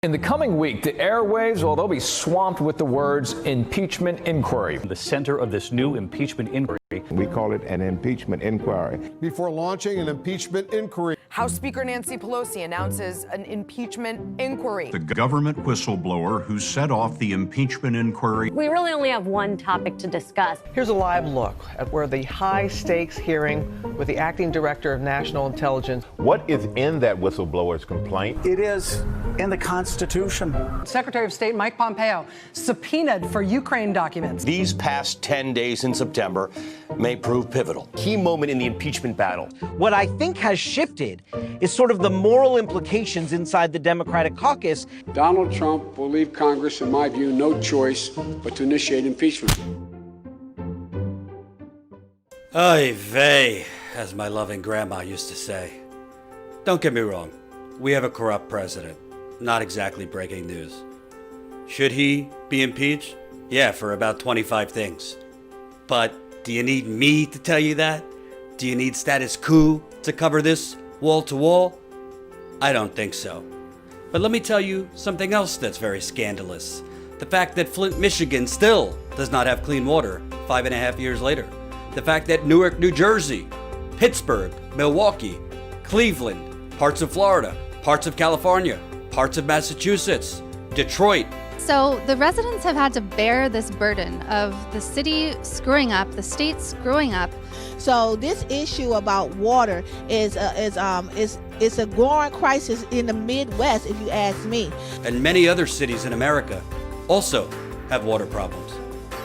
In the coming week, the airwaves, well, they'll be swamped with the words impeachment inquiry. The center of this new impeachment inquiry. We call it an impeachment inquiry. Before launching an impeachment inquiry, House Speaker Nancy Pelosi announces an impeachment inquiry. The government whistleblower who set off the impeachment inquiry. We really only have one topic to discuss. Here's a live look at where the high-stakes hearing with the acting director of national intelligence. What is in that whistleblower's complaint? It is in the Constitution. Secretary of State Mike Pompeo subpoenaed for Ukraine documents. These past 10 days in September may prove pivotal. Key moment in the impeachment battle. What I think has shifted is sort of the moral implications inside the Democratic caucus. Donald Trump will leave Congress, in my view, no choice but to initiate impeachment. Oy vey, as my loving grandma used to say. Don't get me wrong, we have a corrupt president. Not exactly breaking news. Should he be impeached? Yeah, for about 25 things. But do you need me to tell you that? Do you need Status Coup to cover this wall to wall? I don't think so. But let me tell you something else that's very scandalous. The fact that Flint, Michigan still does not have clean water 5.5 years later. The fact that Newark, New Jersey, Pittsburgh, Milwaukee, Cleveland, parts of Florida, parts of California, parts of Massachusetts, Detroit. So the residents have had to bear this burden of the city screwing up, the state screwing up. So this issue about water is a growing crisis in the Midwest, if you ask me. And many other cities in America also have water problems.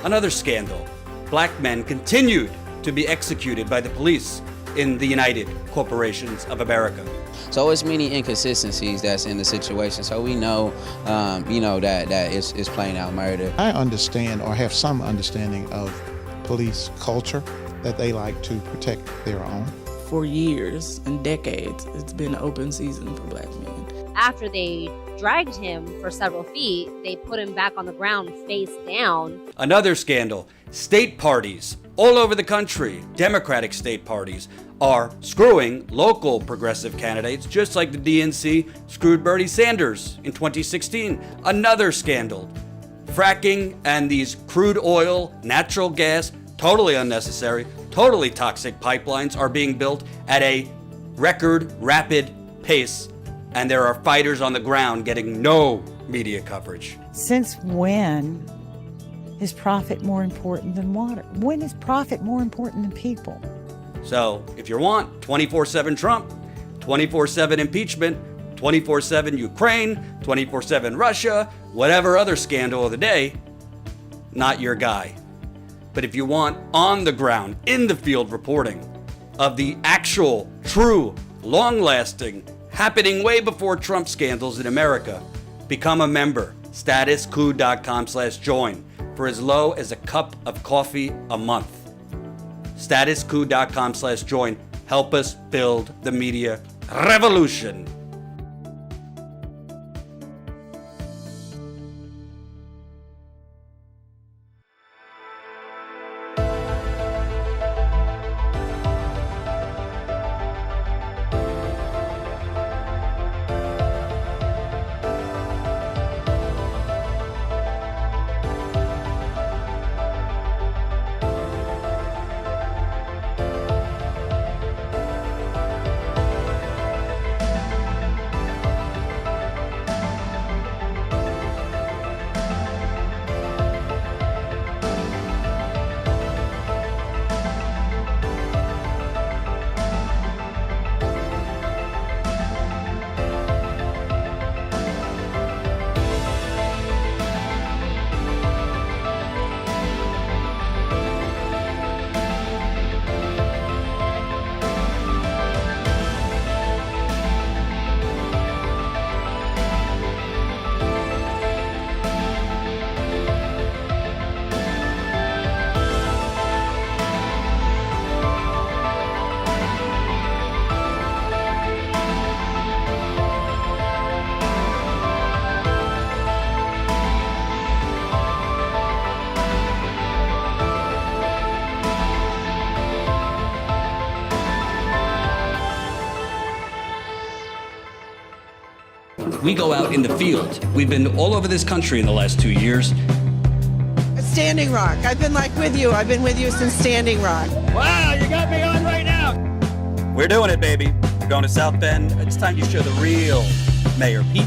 Another scandal. Black men continued to be executed by the police in the United Corporations of America. So it's many inconsistencies that's in the situation. So we know, that it's plain out murder. I understand or have some understanding of police culture, that they like to protect their own. For years and decades, it's been an open season for black men. After they dragged him for several feet, they put him back on the ground face down. Another scandal. State parties all over the country, Democratic state parties, are screwing local progressive candidates, just like the DNC screwed Bernie Sanders in 2016. Another scandal. Fracking and these crude oil, natural gas, totally unnecessary, totally toxic pipelines are being built at a record rapid pace, and there are fighters on the ground getting no media coverage. Since when is profit more important than water? When is profit more important than people? So, if you want 24/7 Trump, 24/7 impeachment, 24/7 Ukraine, 24/7 Russia, whatever other scandal of the day, not your guy. But if you want on the ground, in the field reporting of the actual, true, long-lasting, happening way before Trump scandals in America, become a member. StatusCout.com/join for as low as a cup of coffee a month. StatusCout.com/join. Help us build the media revolution. We go out in the field. We've been all over this country in the last 2 years. Standing Rock. I've been with you. I've been with you since Standing Rock. Wow, you got me on right now. We're doing it, baby. We're going to South Bend. It's time you show the real Mayor Pete.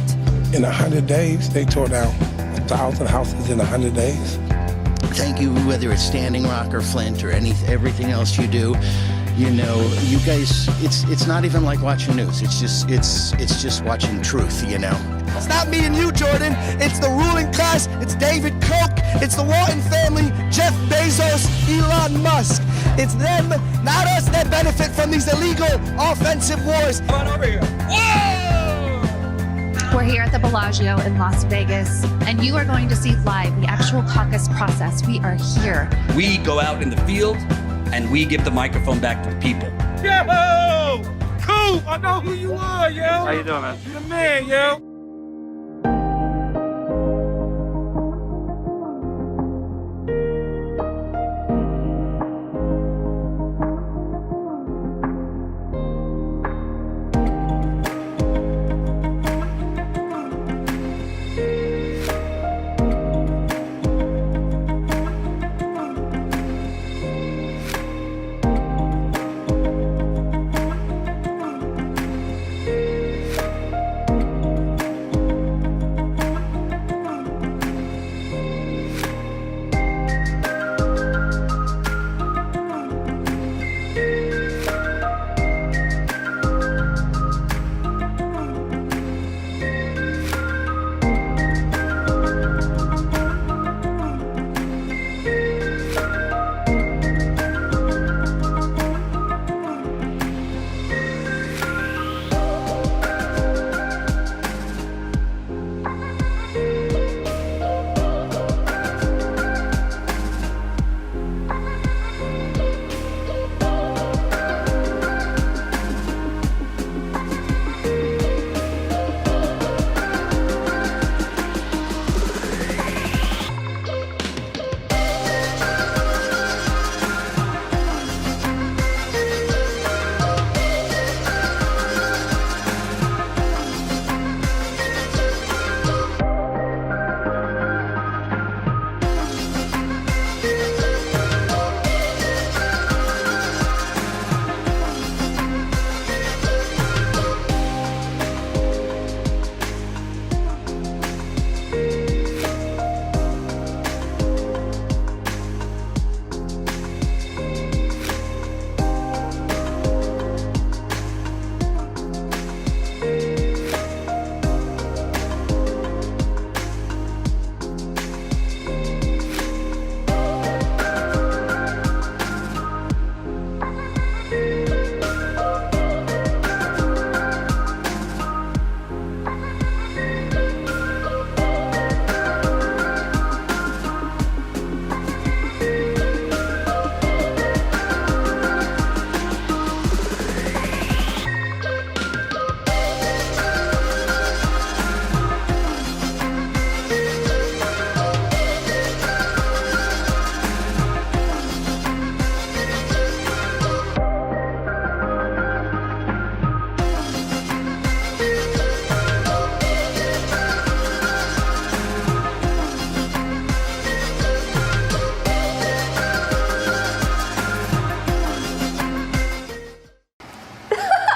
In 100 days, they tore down 1,000 houses in 100 days. Thank you, whether it's Standing Rock or Flint or everything else you do. You know, you guys, it's not even like watching news. It's just watching truth, you know. It's not me and you, Jordan. It's the ruling class. It's David Koch. It's the Walton family, Jeff Bezos, Elon Musk. It's them, not us, that benefit from these illegal offensive wars. Come on over here. Whoa! We're here at the Bellagio in Las Vegas, and you are going to see live the actual caucus process. We are here. We go out in the field, and we give the microphone back to the people. Yo! Cool! I know who you are, yo! How you doing, man? The man, yo!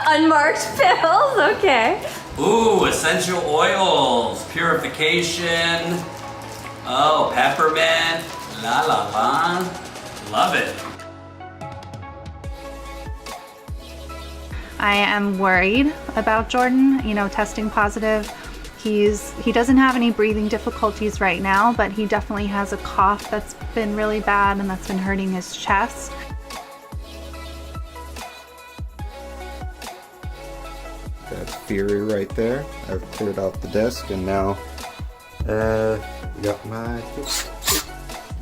Unmarked pills, okay. Ooh, essential oils, purification. Oh, peppermint, la la la. Love it. I am worried about Jordan, testing positive. He doesn't have any breathing difficulties right now, but he definitely has a cough that's been really bad and that's been hurting his chest. That's Fury right there. I've cleared out the desk and now got my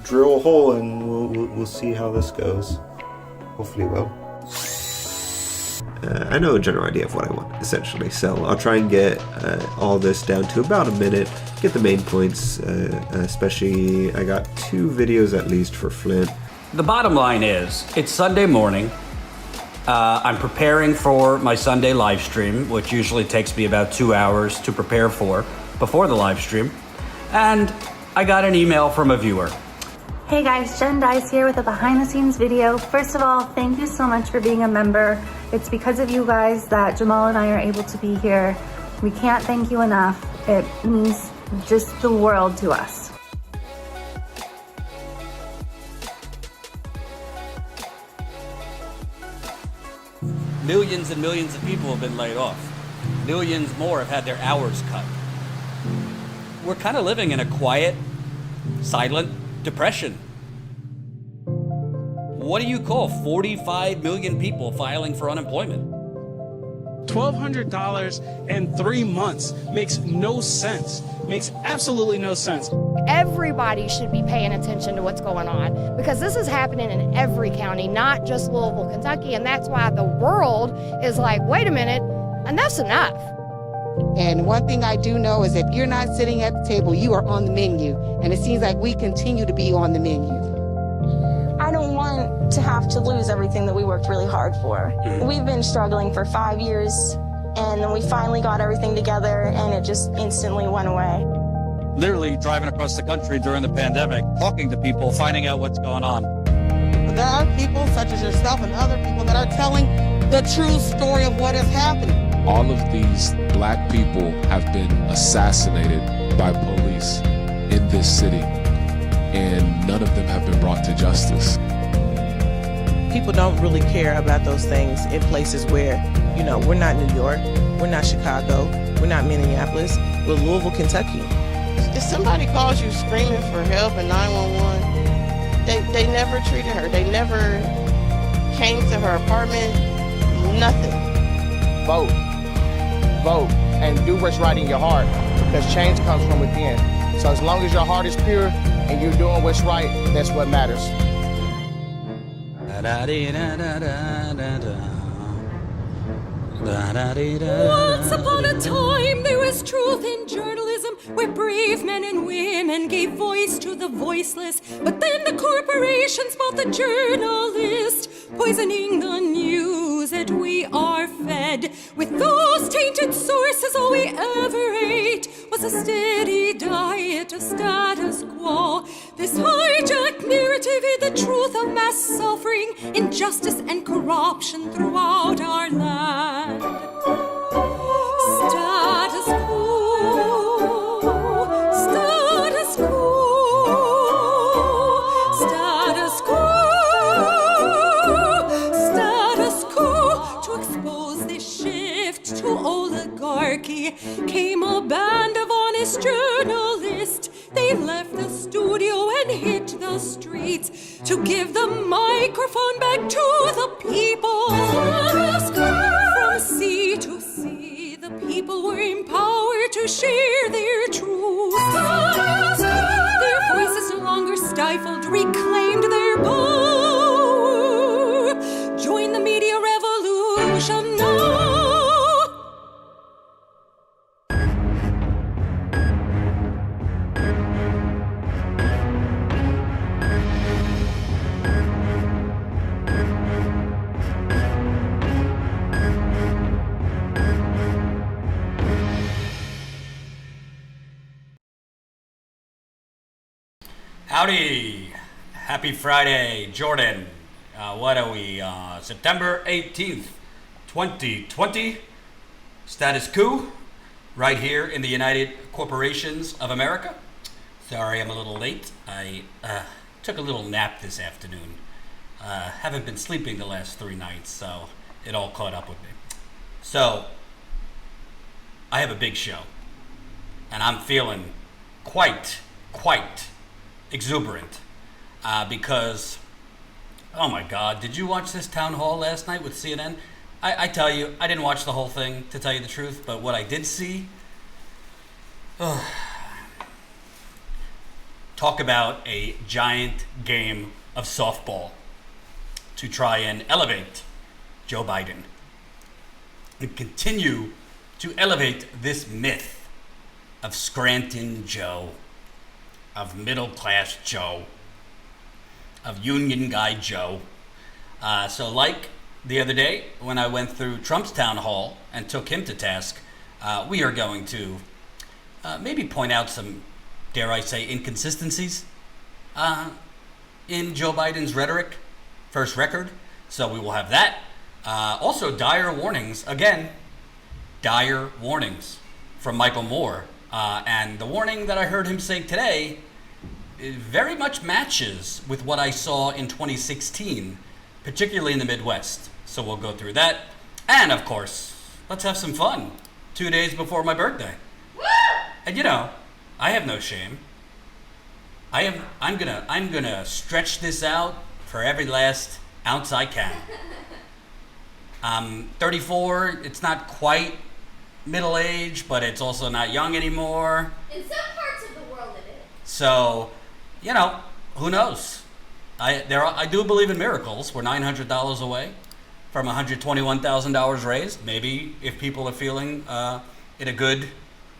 drill a hole and we'll see how this goes. Hopefully well. I know a general idea of what I want, essentially, so I'll try and get all this down to about a minute, get the main points, especially I got 2 videos at least for Flint. The bottom line is, it's Sunday morning, I'm preparing for my Sunday live stream, which usually takes me about 2 hours to prepare for before the live stream. And I got an email from a viewer. Hey guys, Jen Dice here with a behind the scenes video. First of all, thank you so much for being a member. It's because of you guys that Jamal and I are able to be here. We can't thank you enough. It means just the world to us. Millions and millions of people have been laid off. Millions more have had their hours cut. We're kind of living in a quiet, silent depression. What do you call 45 million people filing for unemployment? $1,200 in 3 months makes no sense. Makes absolutely no sense. Everybody should be paying attention to what's going on because this is happening in every county, not just Louisville, Kentucky. And that's why the world is like, wait a minute, enough's enough. And one thing I do know is if you're not sitting at the table, you are on the menu. And it seems like we continue to be on the menu. I don't want to have to lose everything that we worked really hard for. We've been struggling for 5 years, and then we finally got everything together, and it just instantly went away. Literally driving across the country during the pandemic, talking to people, finding out what's going on. But there are people such as yourself and other people that are telling the true story of what is happening. All of these black people have been assassinated by police in this city, and none of them have been brought to justice. People don't really care about those things in places where, you know, we're not New York, we're not Chicago, we're not Minneapolis, we're Louisville, Kentucky. If somebody calls you screaming for help at 911, they never treated her. They never came to her apartment, nothing. Vote. Vote. And do what's right in your heart, because change comes from within. So as long as your heart is pure and you're doing what's right, that's what matters. Once upon a time, there was truth in journalism, where brave men and women gave voice to the voiceless. But then the corporations bought the journalist, poisoning the news that we are fed. With those tainted sources, all we ever ate was a steady diet of status quo. This hijacked narrative hid the truth of mass suffering, injustice, and corruption throughout our land. Status quo, status quo, status quo, status quo. To expose this shift to oligarchy came a band of honest journalists. They left the studio and hit the streets to give the microphone back to the people. From sea to sea, the people were empowered to share their truth. Their voices no longer stifled, reclaimed their power. Join the media revolution now. Howdy! Happy Friday, Jordan. What are we, September 18th, 2020? Status Coup, right here in the United Corporations of America. Sorry I'm a little late. I took a little nap this afternoon. Haven't been sleeping the last 3 nights, so it all caught up with me. So, I have a big show, and I'm feeling quite exuberant because, oh my God, did you watch this town hall last night with CNN? I tell you, I didn't watch the whole thing, to tell you the truth, but what I did see, talk about a giant game of softball to try and elevate Joe Biden and continue to elevate this myth of Scranton Joe, of middle class Joe, of union guy Joe. So like the other day when I went through Trump's town hall and took him to task, we are going to maybe point out some, dare I say, inconsistencies in Joe Biden's rhetoric, first record. So we will have that. Also, dire warnings, again, dire warnings from Michael Moore. And the warning that I heard him say today very much matches with what I saw in 2016, particularly in the Midwest. So we'll go through that. And of course, let's have some fun 2 days before my birthday. Woo! And you know, I have no shame. I'm gonna stretch this out for every last ounce I can. I'm 34, it's not quite middle age, but it's also not young anymore. In some parts of the world it is. So, you know, who knows? I do believe in miracles. We're $900 away from $121,000 raised. Maybe if people are feeling in a good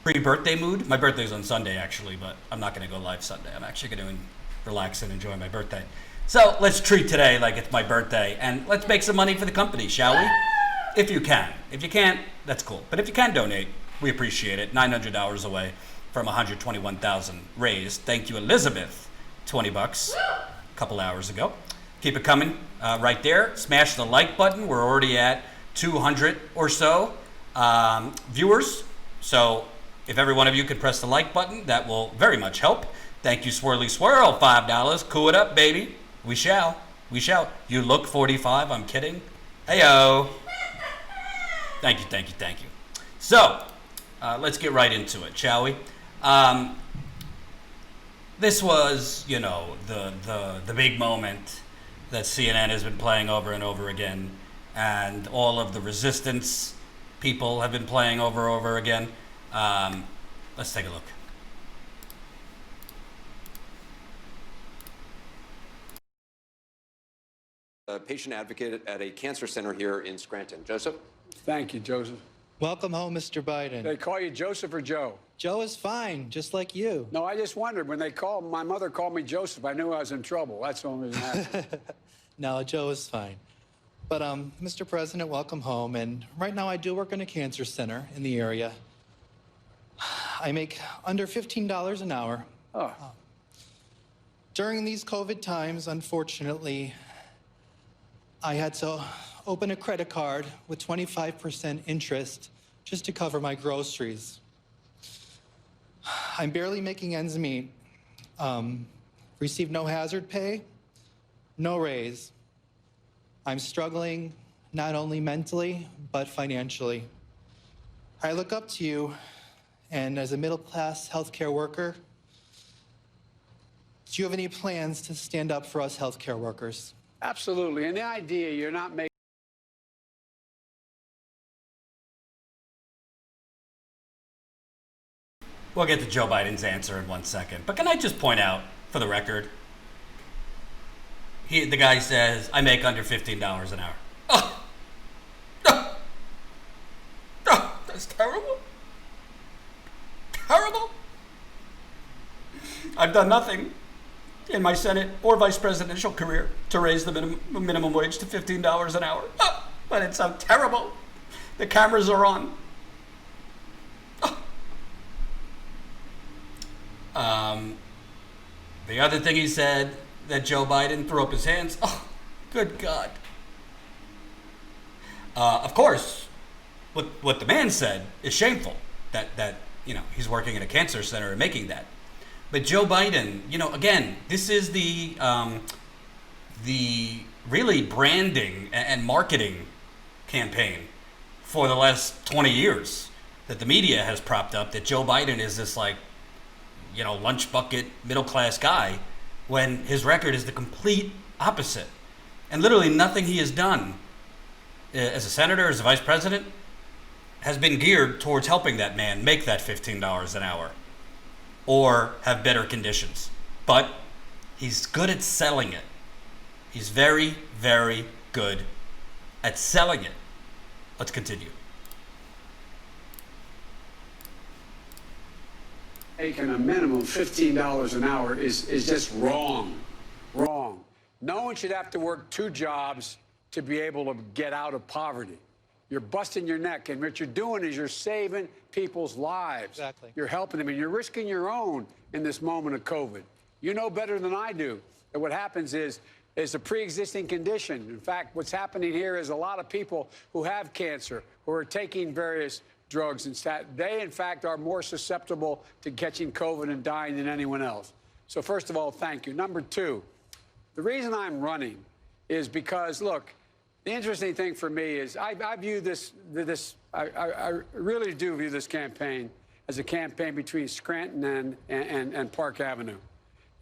pre-birthday mood. My birthday's on Sunday, actually, but I'm not going to go live Sunday. I'm actually going to relax and enjoy my birthday. So let's treat today like it's my birthday, and let's make some money for the company, shall we? If you can. If you can't, that's cool. But if you can donate, we appreciate it. $900 away from $121,000 raised. Thank you, Elizabeth. $20 a couple hours ago. Keep it coming right there. Smash the like button. We're already at 200 or so viewers. So if every one of you could press the like button, that will very much help. Thank you, Swirly Swirl, $5. Cool it up, baby. We shall. We shall. You look 45. I'm kidding. Heyo. Thank you, thank you, thank you. So, let's get right into it, shall we? This was, you know, the big moment that CNN has been playing over and over again, and all of the resistance people have been playing over again. Let's take a look. A patient advocate at a cancer center here in Scranton. Joseph? Thank you, Joseph. Welcome home, Mr. Biden. They call you Joseph or Joe? Joe is fine, just like you. No, I just wondered. When they called, my mother called me Joseph. I knew I was in trouble. That's the only reason I asked. No, Joe is fine. But, Mr. President, welcome home. And right now I do work in a cancer center in the area. I make under $15 an hour. Oh. During these COVID times, unfortunately, I had to open a credit card with 25% interest just to cover my groceries. I'm barely making ends meet. Receive no hazard pay, no raise. I'm struggling not only mentally, but financially. I look up to you, and as a middle-class healthcare worker, do you have any plans to stand up for us healthcare workers? Absolutely. And the idea you're not making. We'll get to Joe Biden's answer in 1 second. But can I just point out, for the record, the guy says, I make under $15 an hour. Oh. Oh. Oh, that's terrible. Terrible. I've done nothing in my Senate or vice presidential career to raise the minimum wage to $15 an hour. Oh, but it's so terrible. The cameras are on. The other thing he said, that Joe Biden threw up his hands. Oh, good God. Of course, what the man said is shameful. That you know, he's working in a cancer center and making that. But Joe Biden, you know, again, this is the really branding and marketing campaign for the last 20 years that the media has propped up, that Joe Biden is this, like, you know, lunch bucket, middle-class guy, when his record is the complete opposite. And literally nothing he has done as a senator, as a vice president, has been geared towards helping that man make that $15 an hour or have better conditions. But he's good at selling it. He's very, very good at selling it. Let's continue. Making a minimum $15 an hour is just wrong. Wrong. No one should have to work 2 jobs to be able to get out of poverty. You're busting your neck, and what you're doing is you're saving people's lives. Exactly. You're helping them, and you're risking your own in this moment of COVID. You know better than I do that what happens is a pre-existing condition. In fact, what's happening here is a lot of people who have cancer, who are taking various drugs, and they, in fact, are more susceptible to catching COVID and dying than anyone else. So first of all, thank you. Number two, the reason I'm running is because, look, the interesting thing for me is I view I really do view this campaign as a campaign between Scranton and Park Avenue.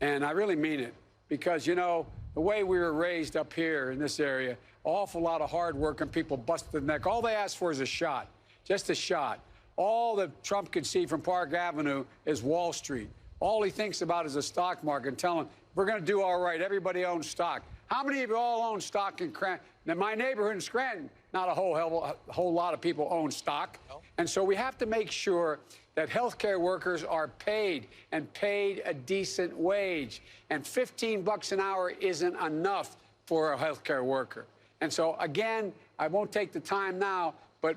And I really mean it because, you know, the way we were raised up here in this area, an awful lot of hard work and people busted their neck. All they asked for is a shot, just a shot. All that Trump could see from Park Avenue is Wall Street. All he thinks about is the stock market, telling we're going to do all right. Everybody owns stock. How many of you all own stock in Scranton? In my neighborhood in Scranton, not a whole lot of people own stock. No. And so we have to make sure that healthcare workers are paid and paid a decent wage. And $15 an hour isn't enough for a healthcare worker. And so, again, I won't take the time now, but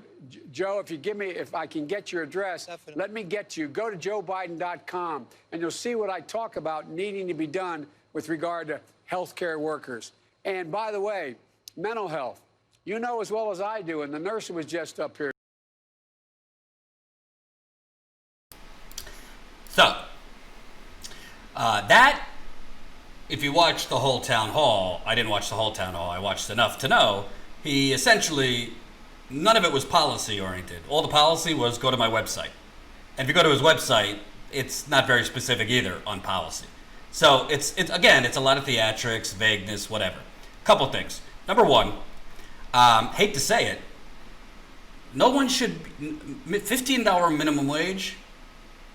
Joe, if I can get your address, definitely. Let me get you. Go to joebiden.com, and you'll see what I talk about needing to be done with regard to healthcare workers. And by the way, mental health. You know as well as I do, and the nurse who was just up here. So, if you watch the whole town hall, I didn't watch the whole town hall, I watched enough to know, he essentially, none of it was policy oriented. All the policy was go to my website. And if you go to his website, it's not very specific either on policy. So it's again, it's a lot of theatrics, vagueness, whatever. Couple things. Number one, hate to say it, no one should, $15 minimum wage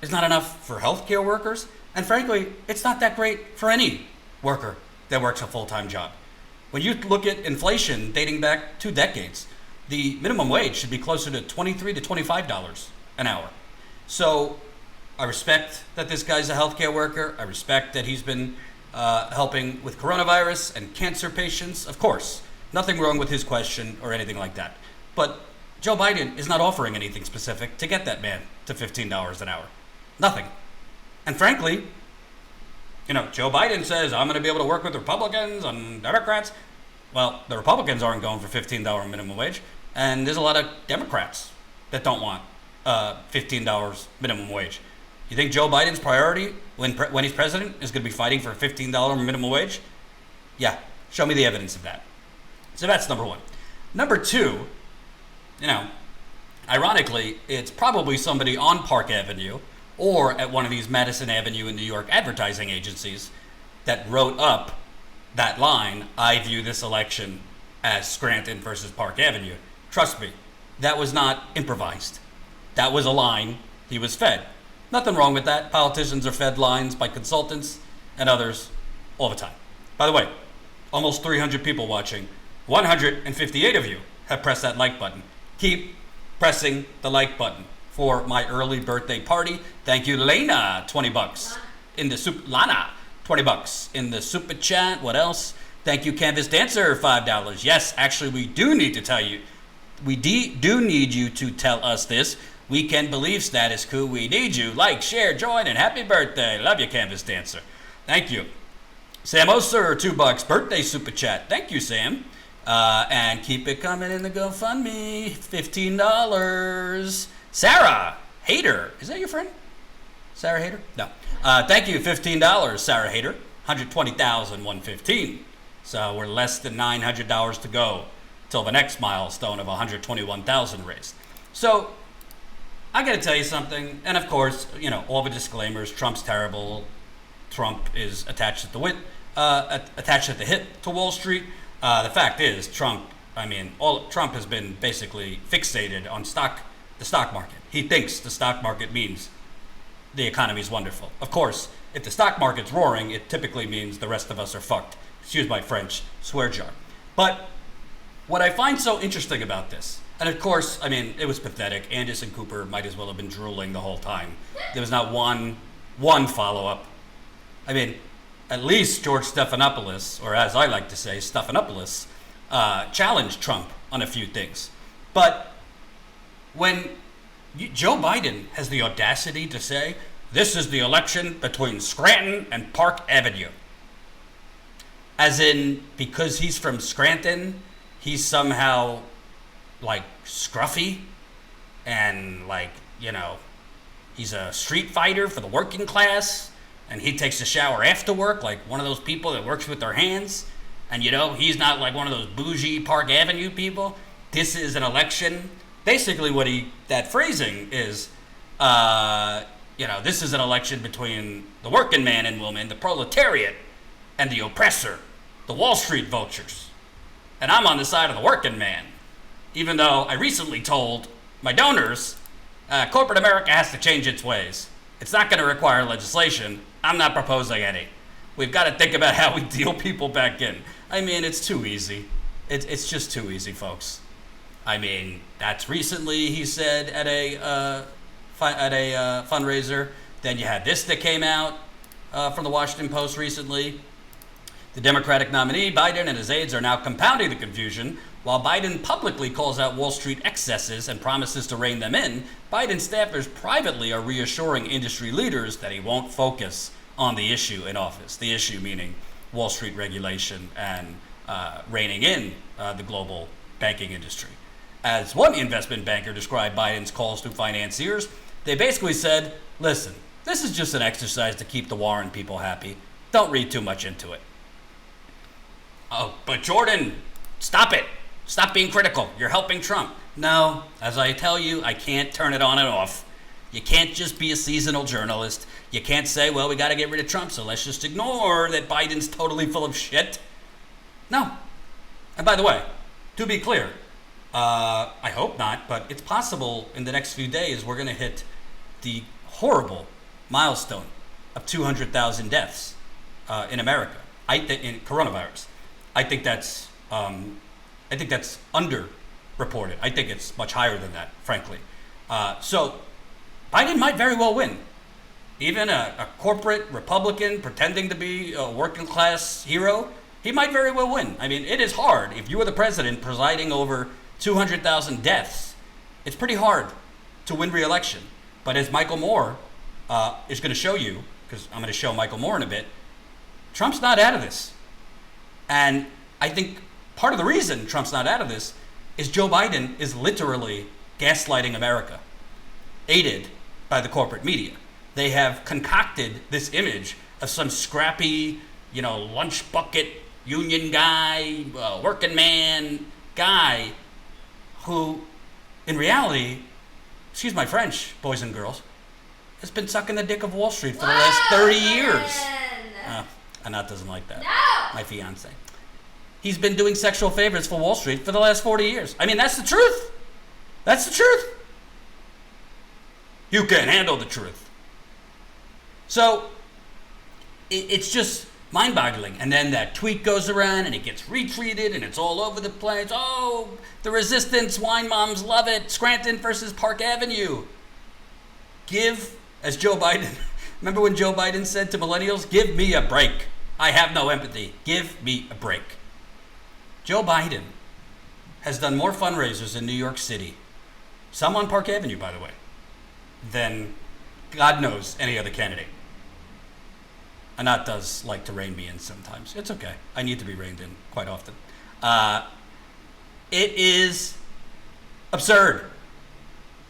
is not enough for healthcare workers. And frankly, it's not that great for any worker that works a full-time job. When you look at inflation dating back 2 decades, the minimum wage should be closer to $23 to $25 an hour. So I respect that this guy's a healthcare worker. I respect that he's been helping with coronavirus and cancer patients. Of course, nothing wrong with his question or anything like that. But Joe Biden is not offering anything specific to get that man to $15 an hour. Nothing. And frankly, you know, Joe Biden says, I'm going to be able to work with Republicans and Democrats. Well, the Republicans aren't going for $15 minimum wage. And there's a lot of Democrats that don't want $15 minimum wage. You think Joe Biden's priority when he's president is going to be fighting for a $15 minimum wage? Yeah, show me the evidence of that. So that's number one. Number two, you know, ironically, it's probably somebody on Park Avenue or at one of these Madison Avenue in New York advertising agencies that wrote up that line, I view this election as Scranton versus Park Avenue. Trust me, that was not improvised. That was a line he was fed. Nothing wrong with that. Politicians are fed lines by consultants and others all the time. By the way, almost 300 people watching. 158 of you have pressed that like button. Keep pressing the like button for my early birthday party. Thank you, Lena, $20 in the Lana, $20 in the super chat. What else? Thank you, Canvas Dancer, $5. Yes, actually, we do need to tell you. We do need you to tell us this. We can believe Status Coup. We need you. Like, share, join, and happy birthday. Love you, Canvas Dancer. Thank you. Sam Oser, $2, birthday super chat. Thank you, Sam. And keep it coming in the GoFundMe, $15. Sarah Hader, is that your friend? Sarah Hader? No. Thank you, $15, Sarah Hader. $120,115. So we're less than $900 to go till the next milestone of $121,000 raised. So I got to tell you something, and of course, you know, all the disclaimers. Trump's terrible. Trump is attached at the hip to Wall Street. The fact is, Trump has been basically fixated on the stock market. He thinks the stock market means the economy's wonderful. Of course, if the stock market's roaring, it typically means the rest of us are fucked. Excuse my French swear jar. But what I find so interesting about this, and of course, I mean, it was pathetic. Anderson Cooper might as well have been drooling the whole time. There was not one follow-up. I mean, at least George Stephanopoulos, or as I like to say, Stephanopoulos, challenge Trump on a few things. But when Joe Biden has the audacity to say, this is the election between Scranton and Park Avenue, as in, because he's from Scranton, he's somehow like scruffy and like, you know, he's a street fighter for the working class, and he takes a shower after work like one of those people that works with their hands. And, you know, he's not like one of those bougie Park Avenue people. This is an election. Basically what that phrasing is, you know, this is an election between the working man and woman, the proletariat, and the oppressor, the Wall Street vultures. And I'm on the side of the working man, even though I recently told my donors, corporate America has to change its ways. It's not going to require legislation. I'm not proposing any. We've got to think about how we deal people back in. I mean, it's too easy. It's just too easy, folks. I mean, that's recently, he said, at a fundraiser. Then you had this that came out from the Washington Post recently. The Democratic nominee, Biden, and his aides are now compounding the confusion. While Biden publicly calls out Wall Street excesses and promises to rein them in, Biden staffers privately are reassuring industry leaders that he won't focus on the issue in office. The issue meaning Wall Street regulation and reining in the global banking industry. As one investment banker described Biden's calls to financiers, they basically said, listen, this is just an exercise to keep the Warren people happy. Don't read too much into it. Oh, but Jordan, stop it. Stop being critical. You're helping Trump. No, as I tell you, I can't turn it on and off. You can't just be a seasonal journalist. You can't say, well, we got to get rid of Trump, so let's just ignore that Biden's totally full of shit. No. And by the way, to be clear, I hope not, but it's possible in the next few days we're going to hit the horrible milestone of 200,000 deaths in America. In coronavirus. I think that's underreported. I think it's much higher than that, frankly. So Biden might very well win. Even a corporate Republican pretending to be a working class hero, he might very well win. I mean, it is hard. If you were the president presiding over 200,000 deaths, it's pretty hard to win re-election. But as Michael Moore is going to show you, because I'm going to show Michael Moore in a bit, Trump's not out of this. And I think part of the reason Trump's not out of this is Joe Biden is literally gaslighting America, aided by the corporate media. They have concocted this image of some scrappy, you know, lunch bucket union guy, working man guy who, in reality, excuse my French, boys and girls, has been sucking the dick of Wall Street for the last 30 years. Anat doesn't like that. No! My fiance. He's been doing sexual favors for Wall Street for the last 40 years. I mean, that's the truth. That's the truth. You can't handle the truth. So, it's just mind-boggling. And then that tweet goes around and it gets retweeted and it's all over the place. Oh, the resistance, wine moms love it. Scranton versus Park Avenue. As Joe Biden, remember when Joe Biden said to millennials, give me a break. I have no empathy. Give me a break. Joe Biden has done more fundraisers in New York City, some on Park Avenue, by the way, than God knows any other candidate. Anat does like to rein me in sometimes. It's okay. I need to be reined in quite often. It is absurd.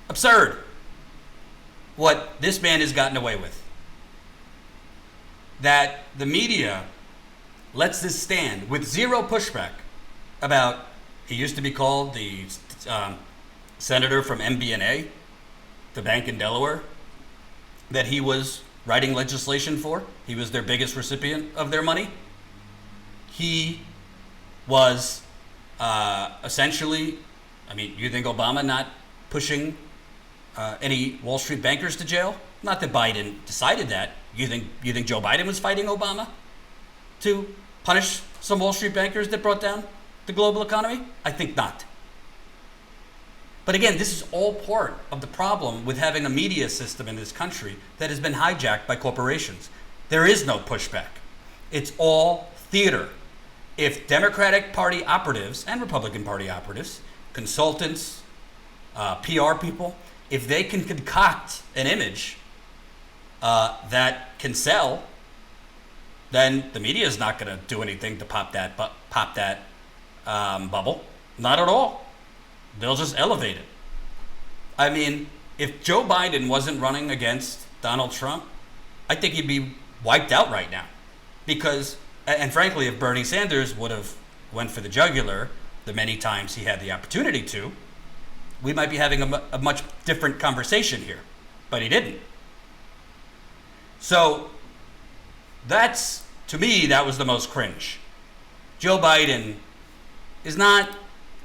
Absurd what this man has gotten away with. That the media lets this stand with zero pushback about, he used to be called the senator from MBNA, the bank in Delaware, that he was writing legislation for. He was their biggest recipient of their money. He was essentially, I mean, you think Obama not pushing any Wall Street bankers to jail? Not that Biden decided that. You think Joe Biden was fighting Obama to punish some Wall Street bankers that brought down the global economy? I think not. But again, this is all part of the problem with having a media system in this country that has been hijacked by corporations. There is no pushback. It's all theater. if Democratic Party operatives and Republican Party operatives, consultants, PR people, if they can concoct an image that can sell, then the media is not going to do anything to pop that bubble. Not at all. They'll just elevate it. I mean, if Joe Biden wasn't running against Donald Trump, I think he'd be wiped out right now. Because, and frankly, if Bernie Sanders would have went for the jugular the many times he had the opportunity to, we might be having a much different conversation here. But he didn't. So that's, to me, that was the most cringe. Joe Biden is not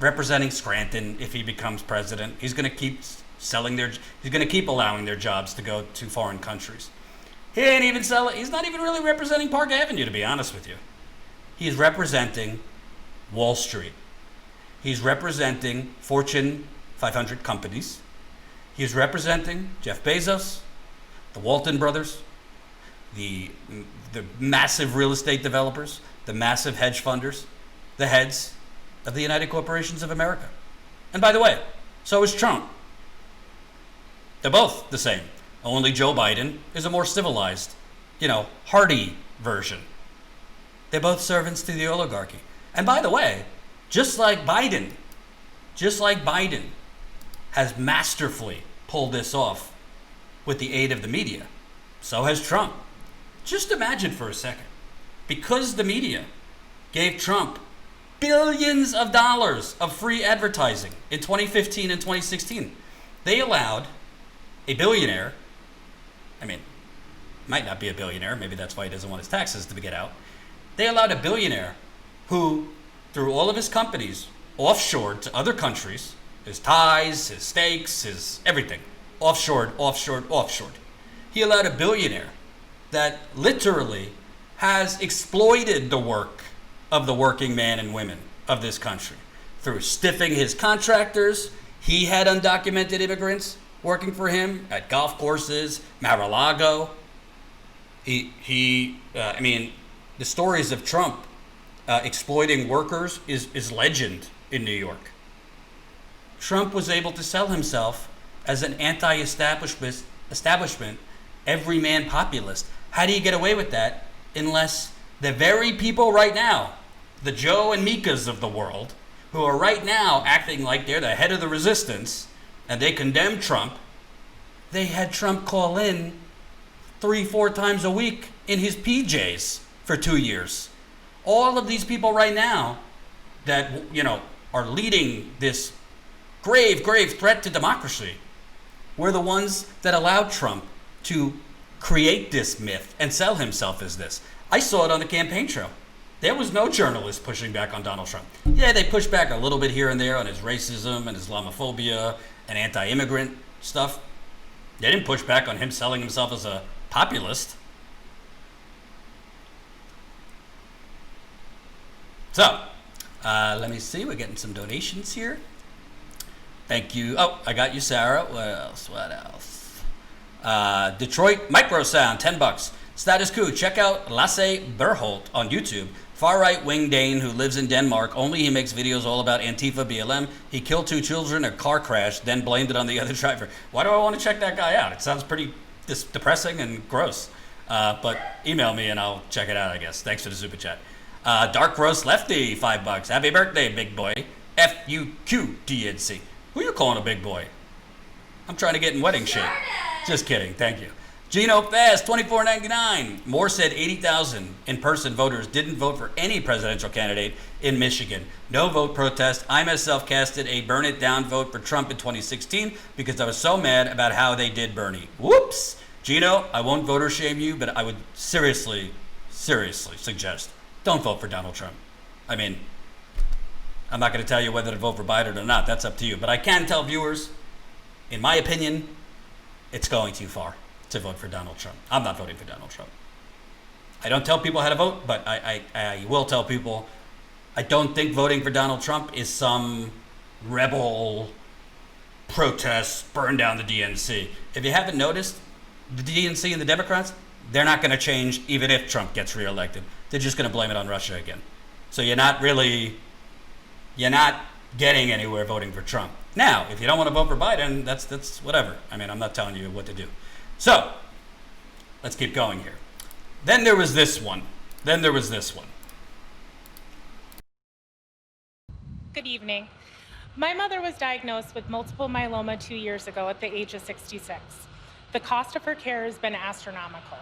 representing Scranton if he becomes president. He's going to keep he's going to keep allowing their jobs to go to foreign countries. He's not even really representing Park Avenue, to be honest with you. He's representing Wall Street. He's representing Fortune 500 companies. He's representing Jeff Bezos, the Walton brothers, the massive real estate developers, the massive hedge funders, the heads of the United Corporations of America. And by the way, so is Trump. They're both the same. Only Joe Biden is a more civilized, hearty version. They're both servants to the oligarchy. And by the way, just like Biden has masterfully pulled this off with the aid of the media, so has Trump. Just imagine for a second, because the media gave Trump billions of dollars of free advertising in 2015 and 2016, they allowed a billionaire, might not be a billionaire, maybe that's why he doesn't want his taxes to get out. They allowed a billionaire who, through all of his companies, offshored to other countries, his ties, his stakes, his everything, offshored. He allowed a billionaire that literally has exploited the work of the working man and women of this country through stiffing his contractors. He had undocumented immigrants working for him at golf courses, Mar-a-Lago. The stories of Trump exploiting workers is legend in New York. Trump was able to sell himself as an anti-establishment, everyman populist. How do you get away with that unless the very people right now, the Joe and Mikas of the world, who are right now acting like they're the head of the resistance, and they condemn Trump, they had Trump call in 3-4 times a week in his PJs for 2 years. All of these people right now that, are leading this grave threat to democracy were the ones that allowed Trump to create this myth and sell himself as this. I saw it on the campaign trail. There was no journalist pushing back on Donald Trump. Yeah, they pushed back a little bit here and there on his racism and Islamophobia and anti-immigrant stuff. They didn't push back on him selling himself as a populist. So, let me see. We're getting some donations here. Thank you. Oh, I got you, Sarah. What else? Detroit Microsound, $10. Status Coup. Check out Lasse Berholt on YouTube. Far-right wing Dane who lives in Denmark. Only he makes videos all about Antifa, BLM. He killed 2 children in a car crash, then blamed it on the other driver. Why do I want to check that guy out? It sounds pretty depressing and gross. But email me and I'll check it out, I guess. Thanks for the super chat. Dark Roast Lefty, $5. Happy birthday, big boy. FUQDNC. Who you calling a big boy? I'm trying to get in wedding shape. Just kidding. Thank you. Gino Fast, $24.99. Moore said 80,000 in-person voters didn't vote for any presidential candidate in Michigan. No vote protest. I myself casted a burn it down vote for Trump in 2016 because I was so mad about how they did Bernie. Whoops. Gino, I won't voter shame you, but I would seriously suggest don't vote for Donald Trump. I'm not going to tell you whether to vote for Biden or not. That's up to you. But I can tell viewers, in my opinion, it's going too far to vote for Donald Trump. I'm not voting for Donald Trump. I don't tell people how to vote, but I will tell people I don't think voting for Donald Trump is some rebel protest, burn down the DNC. If you haven't noticed, the DNC and the Democrats, they're not going to change even if Trump gets reelected. They're just going to blame it on Russia again. So you're not getting anywhere voting for Trump. Now, if you don't want to vote for Biden, that's whatever. I mean, I'm not telling you what to do. So, let's keep going here. Then there was this one. Good evening. My mother was diagnosed with multiple myeloma 2 years ago at the age of 66. The cost of her care has been astronomical.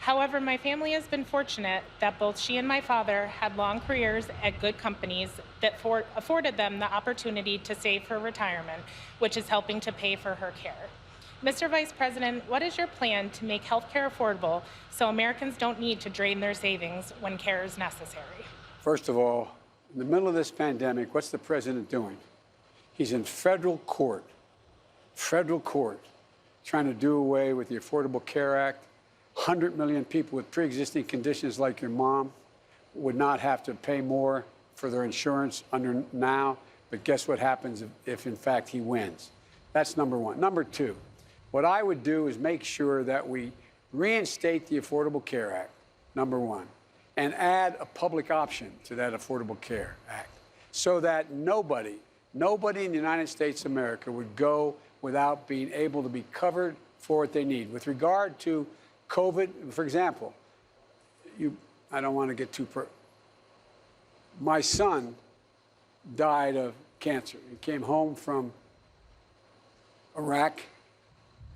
However, my family has been fortunate that both she and my father had long careers at good companies that afforded them the opportunity to save for retirement, which is helping to pay for her care. Mr. Vice President, what is your plan to make health care affordable so Americans don't need to drain their savings when care is necessary? First of all, in the middle of this pandemic, what's the president doing? He's in federal court, trying to do away with the Affordable Care Act. 100 million people with pre-existing conditions like your mom would not have to pay more for their insurance under now. But guess what happens if in fact, he wins? That's number one. Number two, what I would do is make sure that we reinstate the Affordable Care Act, number one, and add a public option to that Affordable Care Act so that nobody in the United States of America would go without being able to be covered for what they need. With regard to COVID, for example, I don't want to get my son died of cancer. He came home from Iraq,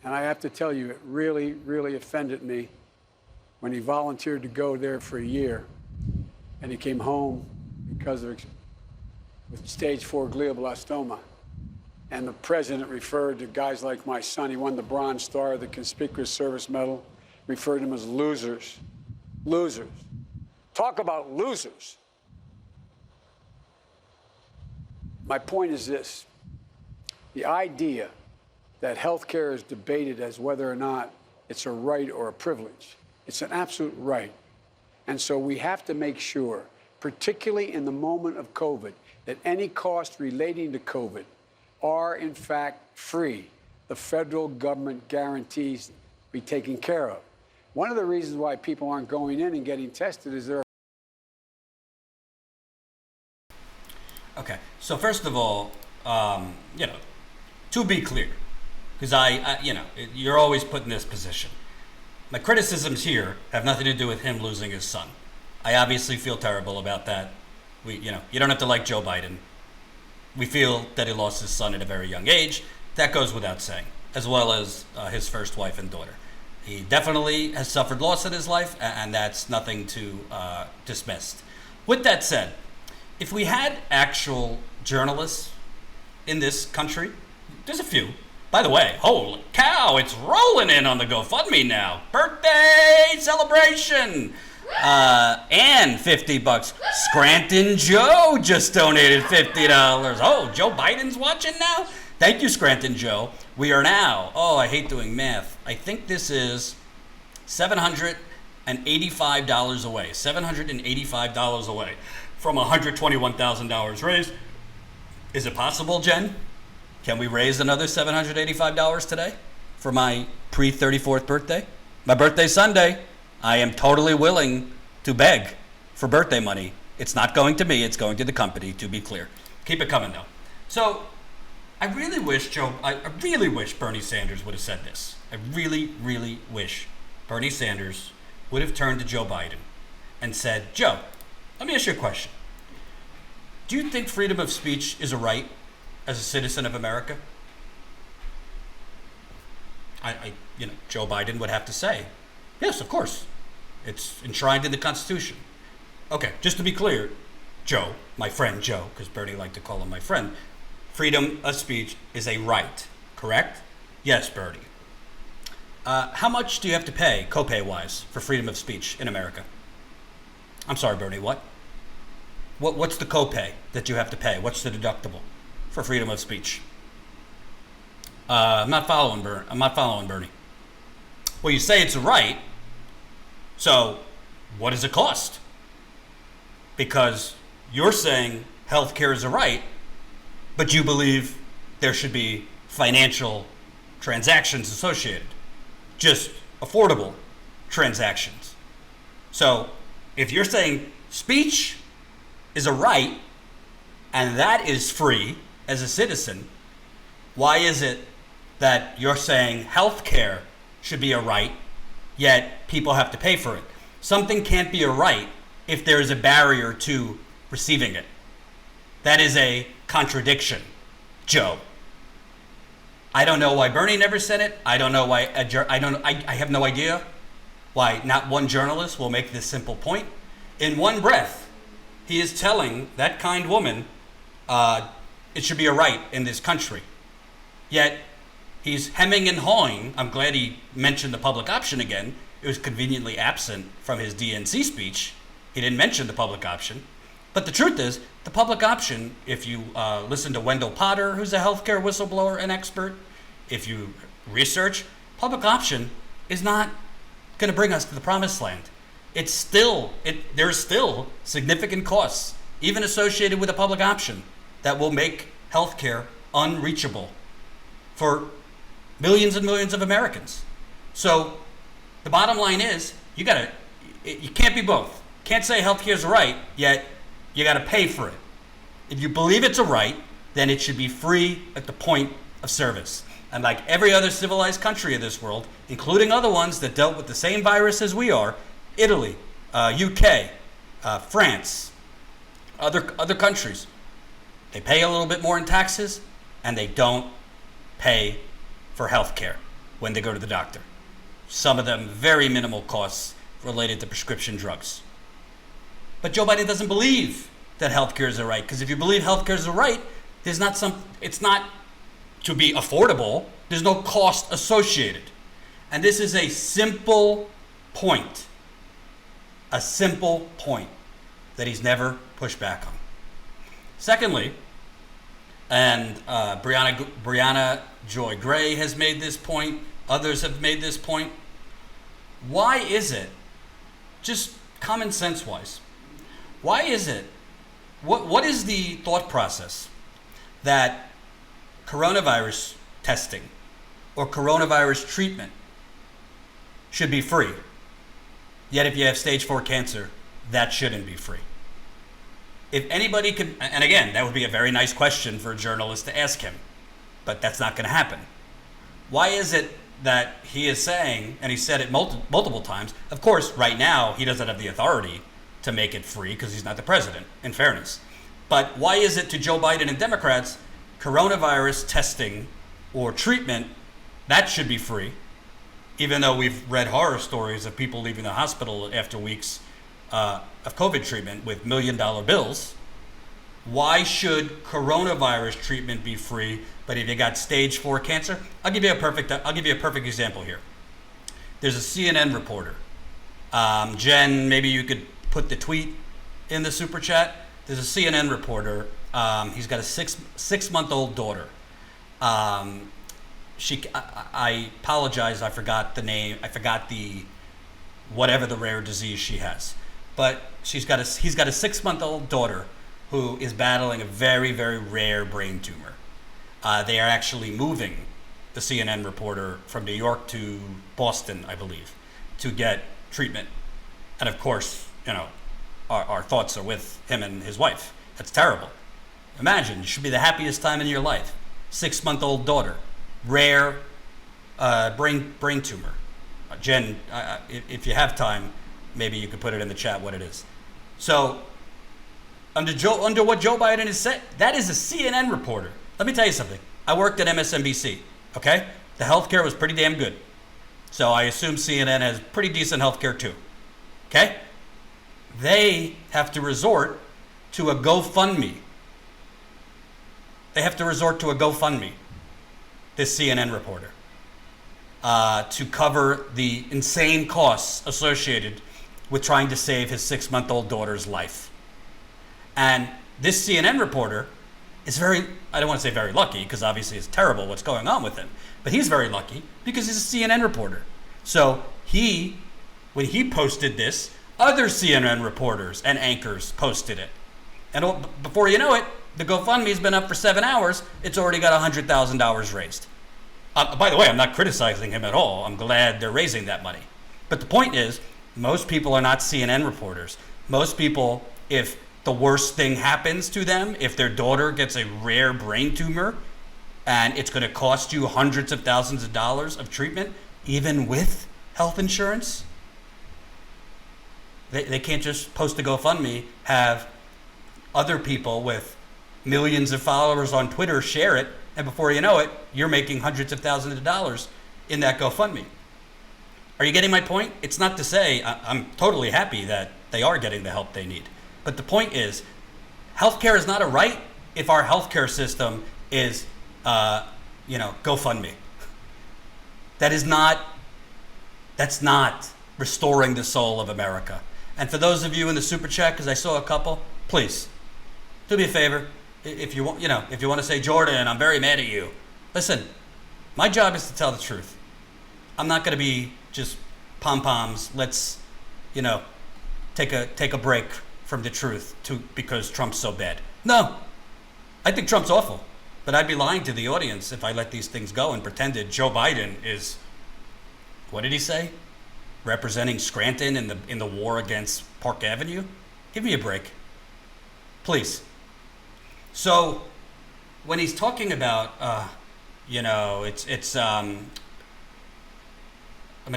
and I have to tell you, it really, really offended me when he volunteered to go there for a year, and he came home because of with stage 4 glioblastoma. And the president referred to guys like my son. He won the Bronze Star, the Conspicuous Service Medal, referred to them as losers. Losers. Talk about losers. My point is this. The idea that health care is debated as whether or not it's a right or a privilege. It's an absolute right. And so we have to make sure, particularly in the moment of COVID, that any costs relating to COVID are in fact free. The federal government guarantees be taken care of. One of the reasons why people aren't going in and getting tested is there. Okay, so first of all, to be clear, because you're always put in this position. My criticisms here have nothing to do with him losing his son. I obviously feel terrible about that. You don't have to like Joe Biden. We feel that he lost his son at a very young age. That goes without saying, as well as his first wife and daughter. He definitely has suffered loss in his life, and that's nothing to dismiss. With that said, if we had actual journalists in this country, there's a few. By the way, holy cow, it's rolling in on the GoFundMe now. Birthday celebration. And $50. Scranton Joe just donated $50. Oh, Joe Biden's watching now? Thank you, Scranton Joe. We are now, I hate doing math. I think this is $785 away. $785 away from $121,000 raised. Is it possible, Jen? Can we raise another $785 today for my pre-34th birthday? My birthday's Sunday. I am totally willing to beg for birthday money. It's not going to me, it's going to the company, to be clear. Keep it coming, though. So, I really wish Bernie Sanders would have said this. I really, really wish Bernie Sanders would have turned to Joe Biden and said, Joe, let me ask you a question. Do you think freedom of speech is a right as a citizen of America? Joe Biden would have to say, yes, of course. It's enshrined in the Constitution. Okay, just to be clear, Joe, my friend Joe, because Bernie liked to call him my friend, freedom of speech is a right, correct? Yes, Bernie. How much do you have to pay, copay-wise, for freedom of speech in America? I'm sorry, Bernie, what? What's the copay that you have to pay? What's the deductible for freedom of speech? I'm not following Bernie. Well, you say it's a right, so what does it cost? Because you're saying healthcare is a right, but you believe there should be financial transactions associated, just affordable transactions. So if you're saying speech is a right, and that is free as a citizen, why is it that you're saying health care should be a right, yet people have to pay for it? Something can't be a right if there is a barrier to receiving it. That is a contradiction, Joe. I don't know why Bernie never said it. I don't know why, I have no idea why not one journalist will make this simple point. In one breath, he is telling that kind woman it should be a right in this country. Yet he's hemming and hawing. I'm glad he mentioned the public option again. It was conveniently absent from his DNC speech. He didn't mention the public option. But the truth is, the public option, if you listen to Wendell Potter, who's a healthcare whistleblower and expert, if you research, public option is not going to bring us to the promised land. There's still significant costs, even associated with a public option, that will make healthcare unreachable for millions and millions of Americans. So the bottom line is, you can't be both. Can't say healthcare is a right, yet you got to pay for it. If you believe it's a right, then it should be free at the point of service. And like every other civilized country of this world, including other ones that dealt with the same virus as we are, Italy, UK, France, other countries, they pay a little bit more in taxes, and they don't pay for health care when they go to the doctor. Some of them very minimal costs related to prescription drugs. But Joe Biden doesn't believe that health care is a right, because if you believe health care is a right, it's not to be affordable. There's no cost associated. And this is a simple point that he's never pushed back on. Secondly, and Brianna Joy Gray has made this point, others have made this point, why is it, just common sense wise, why is it, what is the thought process that coronavirus testing or coronavirus treatment should be free, yet if you have stage 4 cancer, that shouldn't be free? If anybody could, and again, that would be a very nice question for a journalist to ask him, but that's not going to happen. Why is it that he is saying, and he said it multiple times, of course, right now, he doesn't have the authority to make it free because he's not the president, in fairness. But why is it to Joe Biden and Democrats, coronavirus testing or treatment, that should be free, even though we've read horror stories of people leaving the hospital after weeks of COVID treatment with $1 million bills? Why should coronavirus treatment be free, but if you got stage 4 cancer? I'll give you a perfect example here. There's a CNN reporter. Jen, maybe you could put the tweet in the super chat. There's a CNN reporter. He's got a six-month-old daughter. I apologize. I forgot the name. I forgot whatever the rare disease she has. But he's got a 6-month-old daughter who is battling a very, very rare brain tumor. They are actually moving the CNN reporter from New York to Boston, I believe, to get treatment. And of course, our thoughts are with him and his wife. That's terrible. Imagine, it should be the happiest time in your life. 6-month-old daughter, rare brain tumor. Jen, if you have time, maybe you could put it in the chat what it is. So, under what Joe Biden has said, that is a CNN reporter. Let me tell you something. I worked at MSNBC, okay? The healthcare was pretty damn good. So I assume CNN has pretty decent healthcare too, okay? They have to resort to a GoFundMe. This CNN reporter, to cover the insane costs associated with trying to save his 6-month-old daughter's life. And this CNN reporter is I don't want to say very lucky, because obviously it's terrible what's going on with him, but he's very lucky because he's a CNN reporter. So when he posted this, other CNN reporters and anchors posted it. And before you know it, the GoFundMe's been up for 7 hours. It's already got $100,000 raised. By the way, I'm not criticizing him at all. I'm glad they're raising that money. But the point is, most people are not CNN reporters. Most people, if the worst thing happens to them if their daughter gets a rare brain tumor and it's going to cost you hundreds of thousands of dollars of treatment, even with health insurance? They can't just post a GoFundMe, have other people with millions of followers on Twitter share it, and before you know it, you're making hundreds of thousands of dollars in that GoFundMe. Are you getting my point? It's not to say I'm totally happy that they are getting the help they need. But the point is, healthcare is not a right if our healthcare system is, GoFundMe. That's not restoring the soul of America. And for those of you in the super chat, because I saw a couple, please do me a favor. If you want to say, Jordan, I'm very mad at you. Listen, my job is to tell the truth. I'm not going to be just pom-poms. Let's, take a break from the truth because Trump's so bad. No, I think Trump's awful. But I'd be lying to the audience if I let these things go and pretended Joe Biden is, what did he say? Representing Scranton in the war against Park Avenue? Give me a break, please. So when he's talking about, I'm going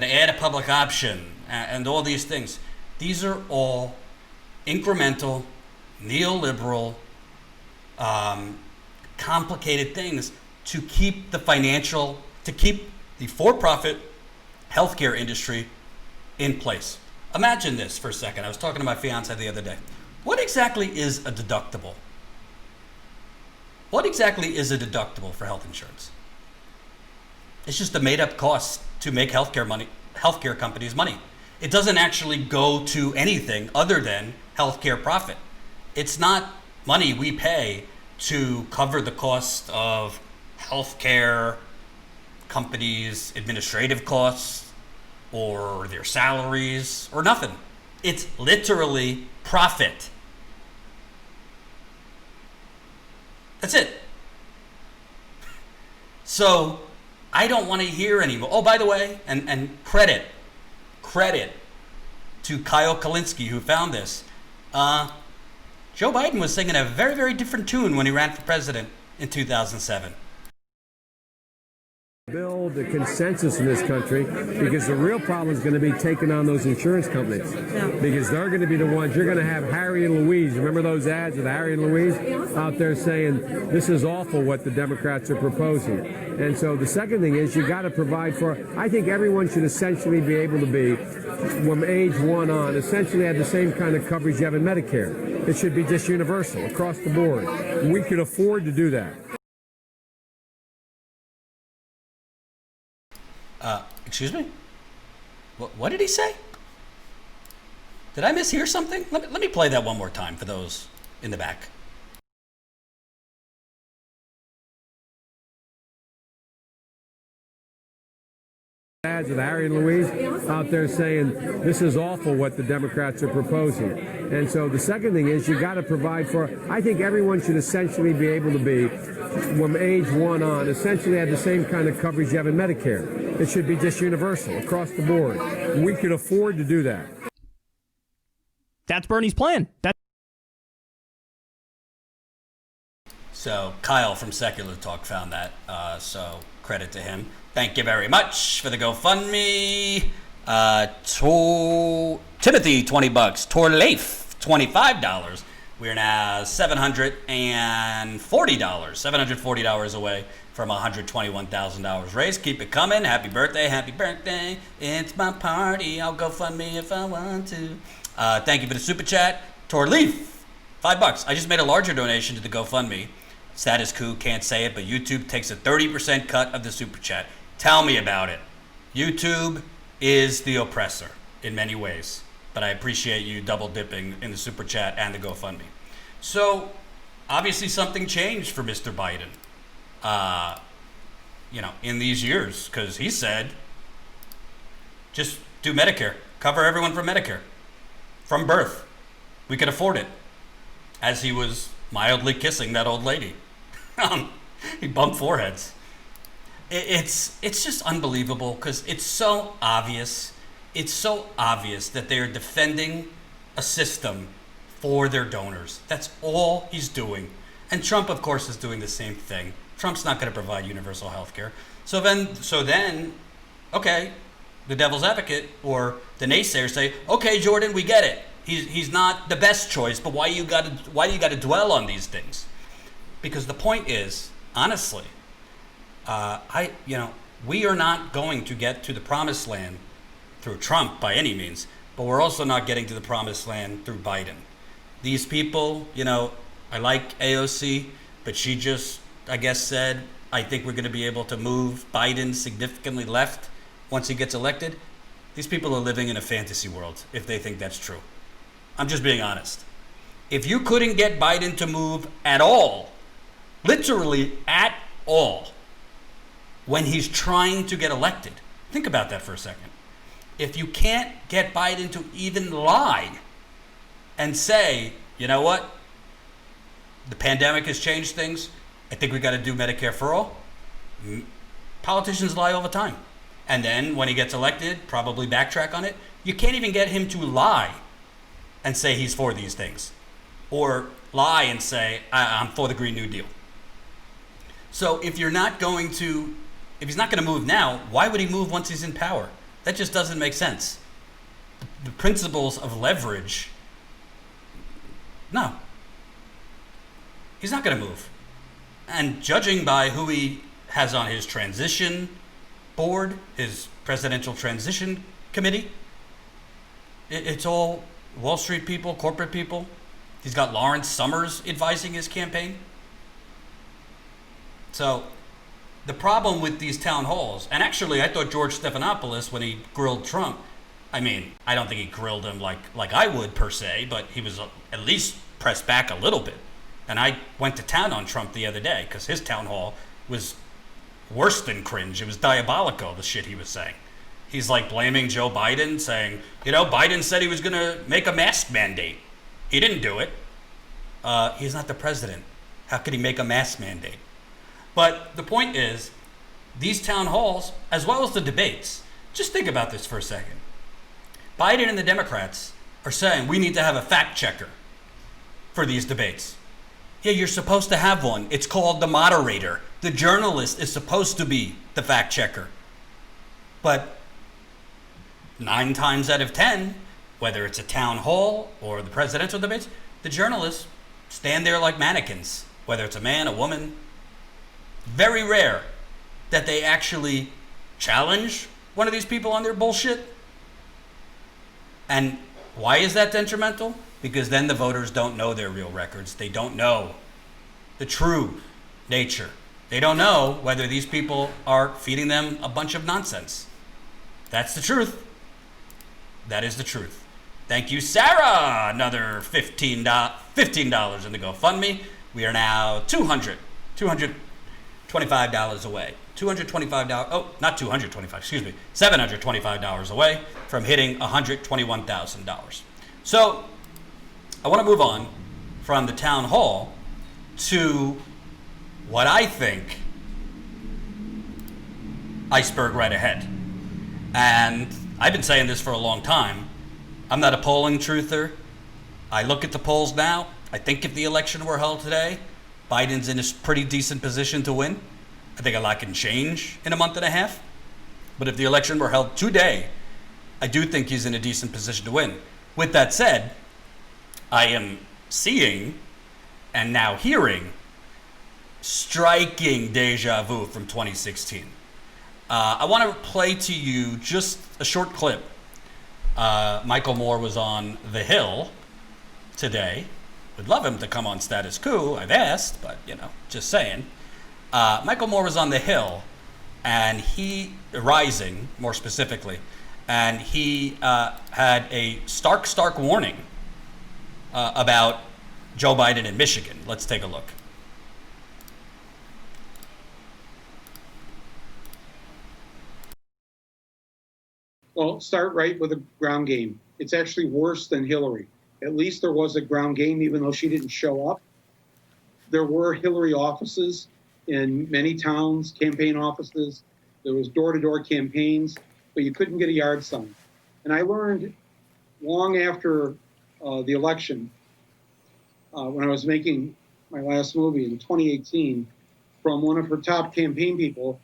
to add a public option and all these things. These are all incremental, neoliberal, complicated things to keep the for-profit healthcare industry in place. Imagine this for a second. I was talking to my fiance the other day. What exactly is a deductible? What exactly is a deductible for health insurance? It's just a made-up cost to make healthcare companies money. It doesn't actually go to anything other than healthcare profit. It's not money we pay to cover the cost of healthcare companies' administrative costs or their salaries or nothing. It's literally profit. That's it. So I don't want to hear anymore. Oh, by the way, and credit to Kyle Kalinske, who found this. Joe Biden was singing a very, very different tune when he ran for president in 2007. Build a consensus in this country, because the real problem is going to be taking on those insurance companies, because they're going to be the ones. You're going to have Harry and Louise. Remember those ads with Harry and Louise out there saying this is awful what the Democrats are proposing. And so the second thing is you got to provide for. I think everyone should essentially be able to be, from age 1 on, essentially have the same kind of coverage you have in Medicare. It should be just universal across the board. We could afford to do that. Excuse me? What did he say? Did I mishear something? Let me play that one more time for those in the back. Ads with Harry and Louise out there saying this is awful what the Democrats are proposing. And so the second thing is you got to provide for. I think everyone should essentially be able to be, from age 1 on, essentially have the same kind of coverage you have in Medicare. It should be just universal across the board. We could afford to do that. That's Bernie's plan. So Kyle from Secular Talk found that. So credit to him. Thank you very much for the GoFundMe. Timothy, $20. Torleif, $25. We're now $740 away from $121,000 raised. Keep it coming. Happy birthday. Happy birthday. It's my party. I'll GoFundMe if I want to. Thank you for the super chat. Torleif, $5. I just made a larger donation to the GoFundMe. Status Coup, can't say it, but YouTube takes a 30% cut of the super chat. Tell me about it. YouTube is the oppressor in many ways, but I appreciate you double dipping in the super chat and the GoFundMe. So obviously something changed for Mr. Biden, in these years, because he said, just do Medicare, cover everyone from Medicare, from birth. We could afford it, as he was mildly kissing that old lady. He bumped foreheads. It's just unbelievable, because it's so obvious. It's so obvious that they are defending a system for their donors. That's all he's doing. And Trump, of course, is doing the same thing. Trump's not going to provide universal health care. So then, okay, the devil's advocate or the naysayers say, okay, Jordan, we get it. He's not the best choice, but why do you got to dwell on these things? Because the point is, honestly, we are not going to get to the promised land through Trump by any means, but we're also not getting to the promised land through Biden. These people, I like AOC, but she just, I guess, said, I think we're going to be able to move Biden significantly left once he gets elected. These people are living in a fantasy world if they think that's true. I'm just being honest. If you couldn't get Biden to move at all, literally at all, when he's trying to get elected, think about that for a second. If you can't get Biden to even lie and say, you know what, the pandemic has changed things, I think we got to do Medicare for all. Politicians lie all the time. And then when he gets elected, probably backtrack on it. You can't even get him to lie and say he's for these things. Or lie and say, I'm for the Green New Deal. So if he's not going to move now, why would he move once he's in power? That just doesn't make sense. The principles of leverage, no. He's not going to move. And judging by who he has on his transition board, his presidential transition committee, it's all Wall Street people, corporate people. He's got Lawrence Summers advising his campaign. So the problem with these town halls, and actually I thought George Stephanopoulos, when he grilled Trump, I don't think he grilled him like I would per se, but he was at least pressed back a little bit. And I went to town on Trump the other day because his town hall was worse than cringe. It was diabolical, the shit he was saying. He's like blaming Joe Biden, saying, Biden said he was going to make a mask mandate. He didn't do it. He's not the president. How could he make a mask mandate? But the point is, these town halls, as well as the debates, just think about this for a second. Biden and the Democrats are saying we need to have a fact checker for these debates. Yeah, you're supposed to have one. It's called the moderator. The journalist is supposed to be the fact checker. But 9 times out of 10, whether it's a town hall or the presidential debates, the journalists stand there like mannequins, whether it's a man, a woman. Very rare that they actually challenge one of these people on their bullshit. And why is that detrimental? Because then the voters don't know their real records. They don't know the true nature. They don't know whether these people are feeding them a bunch of nonsense. That's the truth. That is the truth. Thank you, Sarah. Another $15 in the GoFundMe. We are now $225 away. $725 away from hitting $121,000. So I want to move on from the town hall to what I think iceberg right ahead. And I've been saying this for a long time. I'm not a polling truther. I look at the polls now. I think if the election were held today, Biden's in a pretty decent position to win. I think a lot can change in a month and a half. But if the election were held today, I do think he's in a decent position to win. With that said, I am seeing and now hearing striking deja vu from 2016. I want to play to you just a short clip. Michael Moore was on The Hill today. Would love him to come on Status Coup. I've asked, but just saying. Michael Moore was on The Hill, and Rising, more specifically, and he had a stark warning about Joe Biden in Michigan. Let's take a look. Well, start right with a ground game. It's actually worse than Hillary. At least there was a ground game, even though she didn't show up. There were Hillary offices in many towns, campaign offices. There was door-to-door campaigns, but you couldn't get a yard sign. And I learned long after the election when I was making my last movie in 2018 from one of her top campaign people.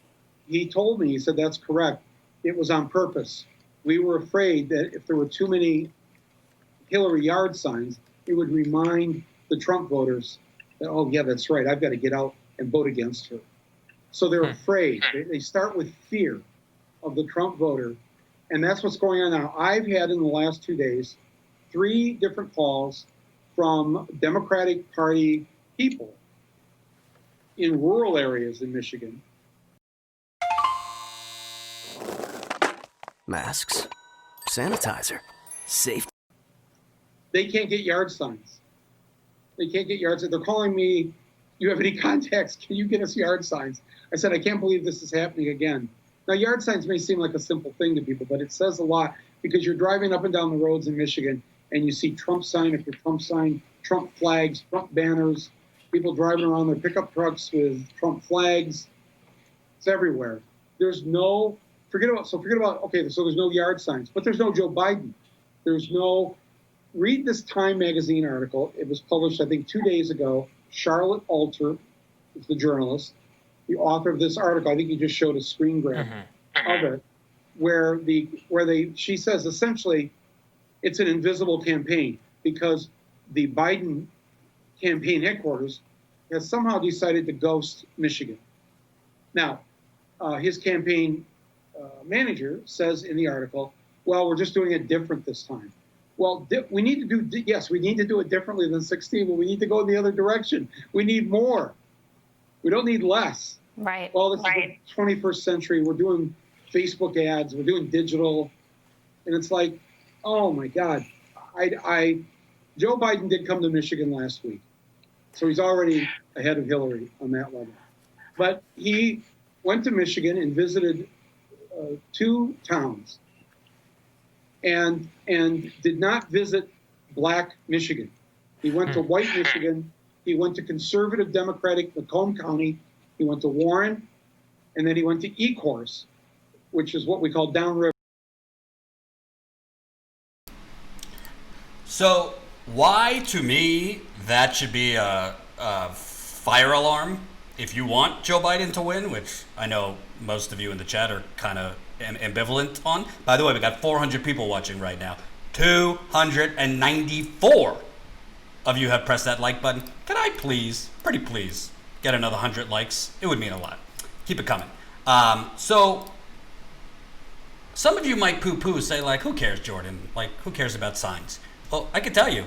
He told me, he said, that's correct. It was on purpose. We were afraid that if there were too many Hillary yard signs, it would remind the Trump voters that, oh, yeah, that's right, I've got to get out and vote against her. So they're afraid. They start with fear of the Trump voter. And that's what's going on now. I've had in the last 2 days 3 different calls from Democratic Party people in rural areas in Michigan. Masks, sanitizer, safety. They can't get yard signs. They can't get yard signs. They're calling me, you have any contacts? Can you get us yard signs? I said, I can't believe this is happening again. Now, yard signs may seem like a simple thing to people, but it says a lot because you're driving up and down the roads in Michigan and you see Trump sign after Trump sign, Trump flags, Trump banners, people driving around their pickup trucks with Trump flags. It's everywhere. There's no, forget about, okay, so there's no yard signs, but there's no Joe Biden. There's no, read this Time magazine article. It was published, I think, 2 days ago. Charlotte Alter is the journalist, the author of this article. I think he just showed a screen grab of it, where she says essentially it's an invisible campaign because the Biden campaign headquarters has somehow decided to ghost Michigan. Now, his campaign manager says in the article, well, we're just doing it different this time. Well, we need to do, yes, we need to do it differently than 16, but we need to go in the other direction. We need more. We don't need less. Right. Well, this is the 21st century. We're doing Facebook ads. We're doing digital. And it's like, oh, my God. Joe Biden did come to Michigan last week. So he's already ahead of Hillary on that level. But he went to Michigan and visited 2 towns and did not visit black Michigan. He went to white Michigan. He went to conservative Democratic Macomb County. He went to Warren, and then he went to Ecorse, which is what we call downriver. So why, to me, that should be a fire alarm if you want Joe Biden to win, which I know most of you in the chat are kind of ambivalent on. By the way, we got 400 people watching right now. 294 of you have pressed that like button. Can I please, pretty please, get another 100 likes? It would mean a lot. Keep it coming. So some of you might poo-poo, say like, who cares, Jordan? Like, who cares about signs? Well, I can tell you,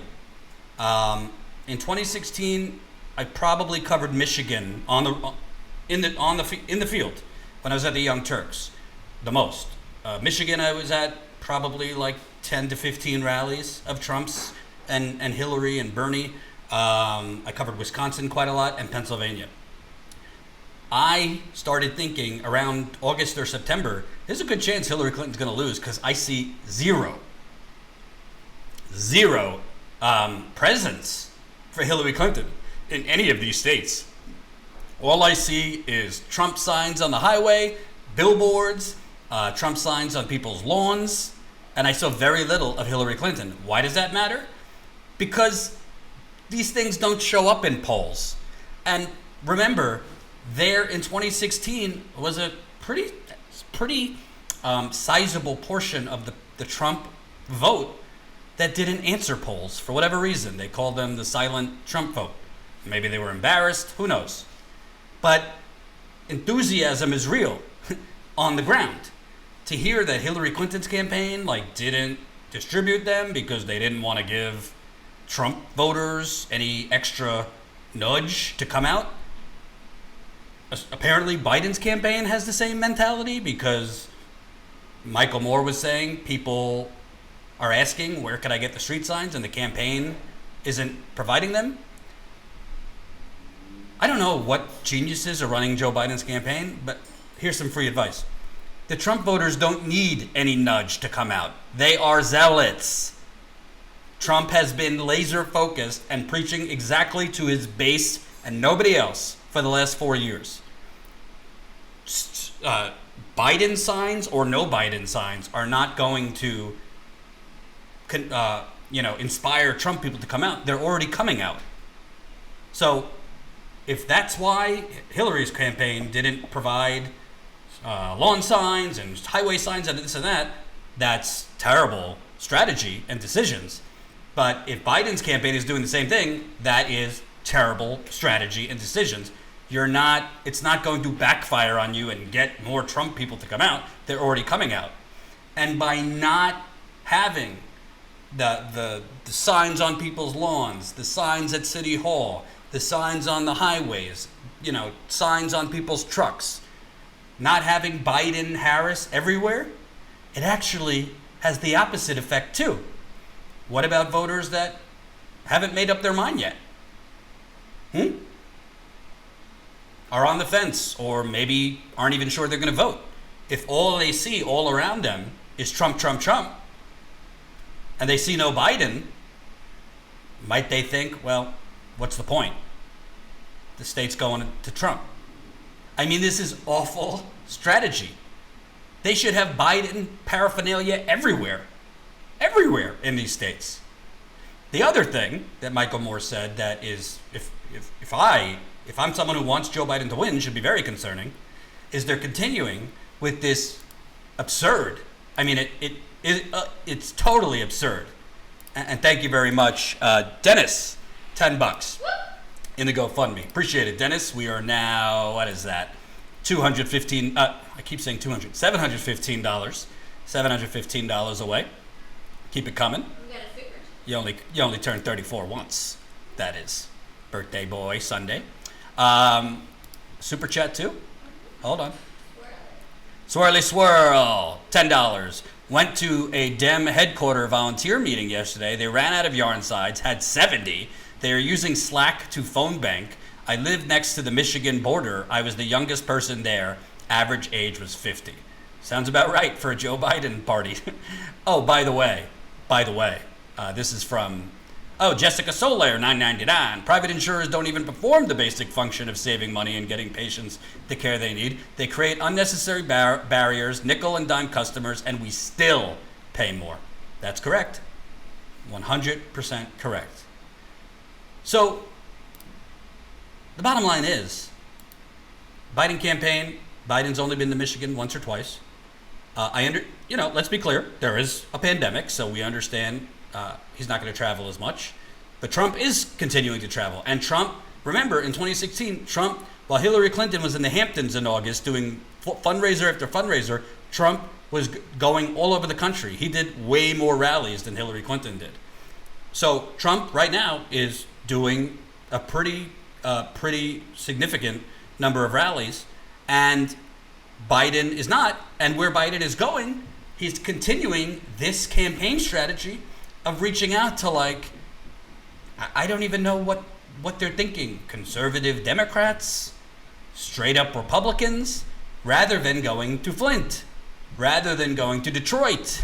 in 2016, I probably covered Michigan in the field when I was at the Young Turks, the most. Michigan, I was at probably like 10 to 15 rallies of Trump's and Hillary and Bernie. I covered Wisconsin quite a lot and Pennsylvania. I started thinking around August or September, there's a good chance Hillary Clinton's going to lose because I see zero presence for Hillary Clinton in any of these states. All I see is Trump signs on the highway, billboards, Trump signs on people's lawns, and I saw very little of Hillary Clinton. Why does that matter? Because these things don't show up in polls. And remember, there in 2016 was a pretty sizable portion of the Trump vote that didn't answer polls for whatever reason. They called them the silent Trump vote. Maybe they were embarrassed, who knows? But enthusiasm is real on the ground. To hear that Hillary Clinton's campaign didn't distribute them because they didn't want to give Trump voters any extra nudge to come out. Apparently Biden's campaign has the same mentality because Michael Moore was saying people are asking, where could I get the street signs? And the campaign isn't providing them. I don't know what geniuses are running Joe Biden's campaign, but here's some free advice. The Trump voters don't need any nudge to come out. They are zealots. Trump has been laser focused and preaching exactly to his base and nobody else for the last 4 years. Biden signs or no Biden signs are not going to inspire Trump people to come out. They're already coming out. So if that's why Hillary's campaign didn't provide lawn signs and highway signs and this and that, that's terrible strategy and decisions. But if Biden's campaign is doing the same thing, that is terrible strategy and decisions. It's not going to backfire on you and get more Trump people to come out. They're already coming out. And by not having the signs on people's lawns, the signs at City Hall, the signs on the highways, signs on people's trucks, not having Biden, Harris everywhere, it actually has the opposite effect too. What about voters that haven't made up their mind yet? Are on the fence, or maybe aren't even sure they're going to vote. If all they see all around them is Trump, Trump, Trump, and they see no Biden, might they think, well, what's the point? The state's going to Trump. I mean, this is awful strategy. They should have Biden paraphernalia everywhere in these states. The other thing that Michael Moore said that is, if I'm someone who wants Joe Biden to win, should be very concerning, is they're continuing with this absurd. I mean, it's totally absurd. And thank you very much, Dennis, $10 in the GoFundMe. Appreciate it, Dennis. We are now, what is that? $215. I keep saying 200. $715. $715 away. Keep it coming. You only turn 34 once. That is birthday boy Sunday. Super chat too. Hold on. Swirly swirl. $10. Went to a Dem headquarter volunteer meeting yesterday. They ran out of yarn sides. Had 70. They are using Slack to phone bank. I live next to the Michigan border. I was the youngest person there. Average age was 50. Sounds about right for a Joe Biden party. Oh, by the way, this is from, Jessica Soler, $9.99. Private insurers don't even perform the basic function of saving money and getting patients the care they need. They create unnecessary barriers, nickel and dime customers, and we still pay more. That's correct. 100% correct. So, the bottom line is, Biden campaign, Biden's only been to Michigan once or twice. Let's be clear, there is a pandemic, so we understand he's not going to travel as much. But Trump is continuing to travel. And Trump, remember, in 2016, while Hillary Clinton was in the Hamptons in August doing fundraiser after fundraiser, Trump was going all over the country. He did way more rallies than Hillary Clinton did. So Trump right now is doing a pretty significant number of rallies, and Biden is not. And where Biden is going, he's continuing this campaign strategy of reaching out to, I don't even know what they're thinking, conservative Democrats, straight up Republicans, rather than going to Flint, rather than going to Detroit,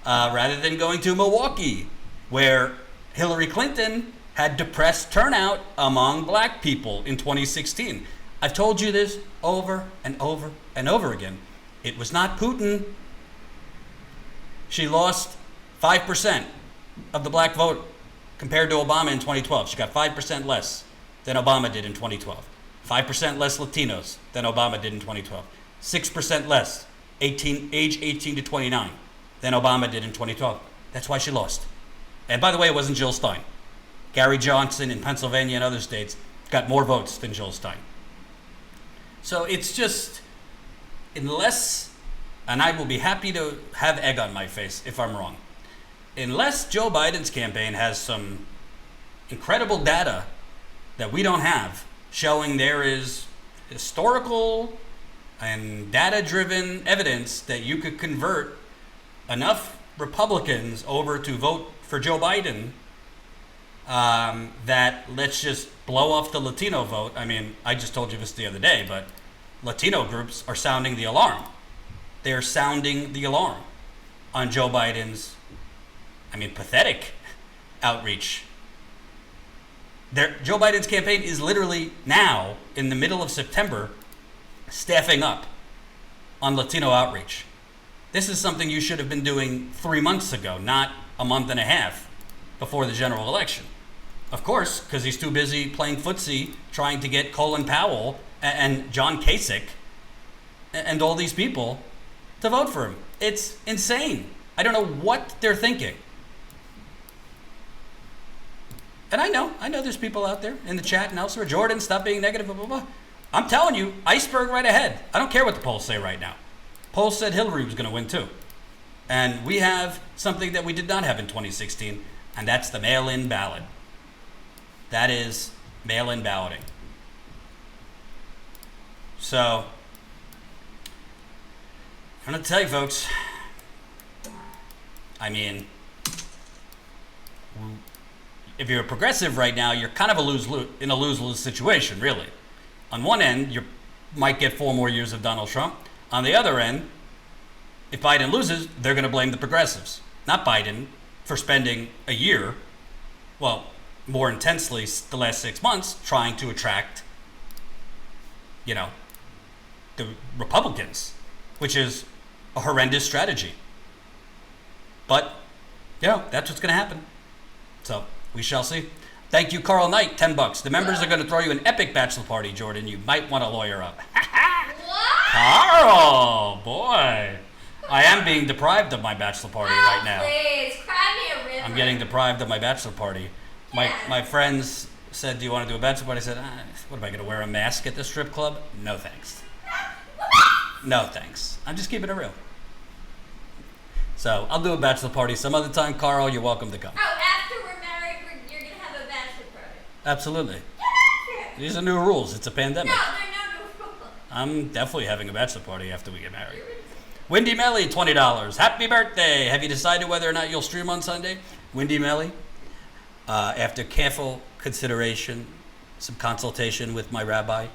rather than going to Milwaukee, where Hillary Clinton had depressed turnout among black people in 2016. I've told you this over and over and over again. It was not Putin. She lost 5% of the black vote compared to Obama in 2012. She got 5% less than Obama did in 2012. 5% less Latinos than Obama did in 2012. 6% less age 18 to 29 than Obama did in 2012. That's why she lost. And by the way, it wasn't Jill Stein. Gary Johnson in Pennsylvania and other states got more votes than Jill Stein. So it's just, unless, and I will be happy to have egg on my face if I'm wrong, unless Joe Biden's campaign has some incredible data that we don't have, showing there is historical and data-driven evidence that you could convert enough Republicans over to vote for Joe Biden, that let's just blow off the Latino vote. I mean, I just told you this the other day, but Latino groups are sounding the alarm. They're sounding the alarm on Joe Biden's, pathetic outreach. Joe Biden's campaign is literally now, in the middle of September, staffing up on Latino outreach. This is something you should have been doing 3 months ago, not a month and a half before the general election. Of course, because he's too busy playing footsie, trying to get Colin Powell and John Kasich and all these people to vote for him. It's insane. I don't know what they're thinking. And I know there's people out there in the chat and elsewhere. Jordan, stop being negative, blah, blah, blah. I'm telling you, iceberg right ahead. I don't care what the polls say right now. Polls said Hillary was going to win too. And we have something that we did not have in 2016, and that's the mail-in ballot. That is mail-in balloting. So, I'm going to tell you, folks, I mean, if you're a progressive right now, you're kind of in a lose-lose situation, really. On one end, you might get 4 more years of Donald Trump. On the other end, if Biden loses, they're going to blame the progressives, not Biden, for spending a year, well, more intensely the last 6 months, trying to attract, the Republicans, which is a horrendous strategy. But, that's what's going to happen. So, we shall see. Thank you, Carl Knight, $10. The members are going to throw you an epic bachelor party, Jordan. You might want to lawyer up. Carl, boy. I am being deprived of my bachelor party right now. Please, cry me a river. I'm getting deprived of my bachelor party. My friends said, do you want to do a bachelor party? I said, what am I going to wear a mask at the strip club? No, thanks. No, thanks. I'm just keeping it real. So I'll do a bachelor party some other time. Carl, you're welcome to come. Oh, after we're married, you're going to have a bachelor party. Absolutely. These are new rules. It's a pandemic. No, they're no new rules. I'm definitely having a bachelor party after we get married. Wendy Melly, $20. Happy birthday. Have you decided whether or not you'll stream on Sunday? Wendy Melly, after careful consideration, some consultation with my rabbi,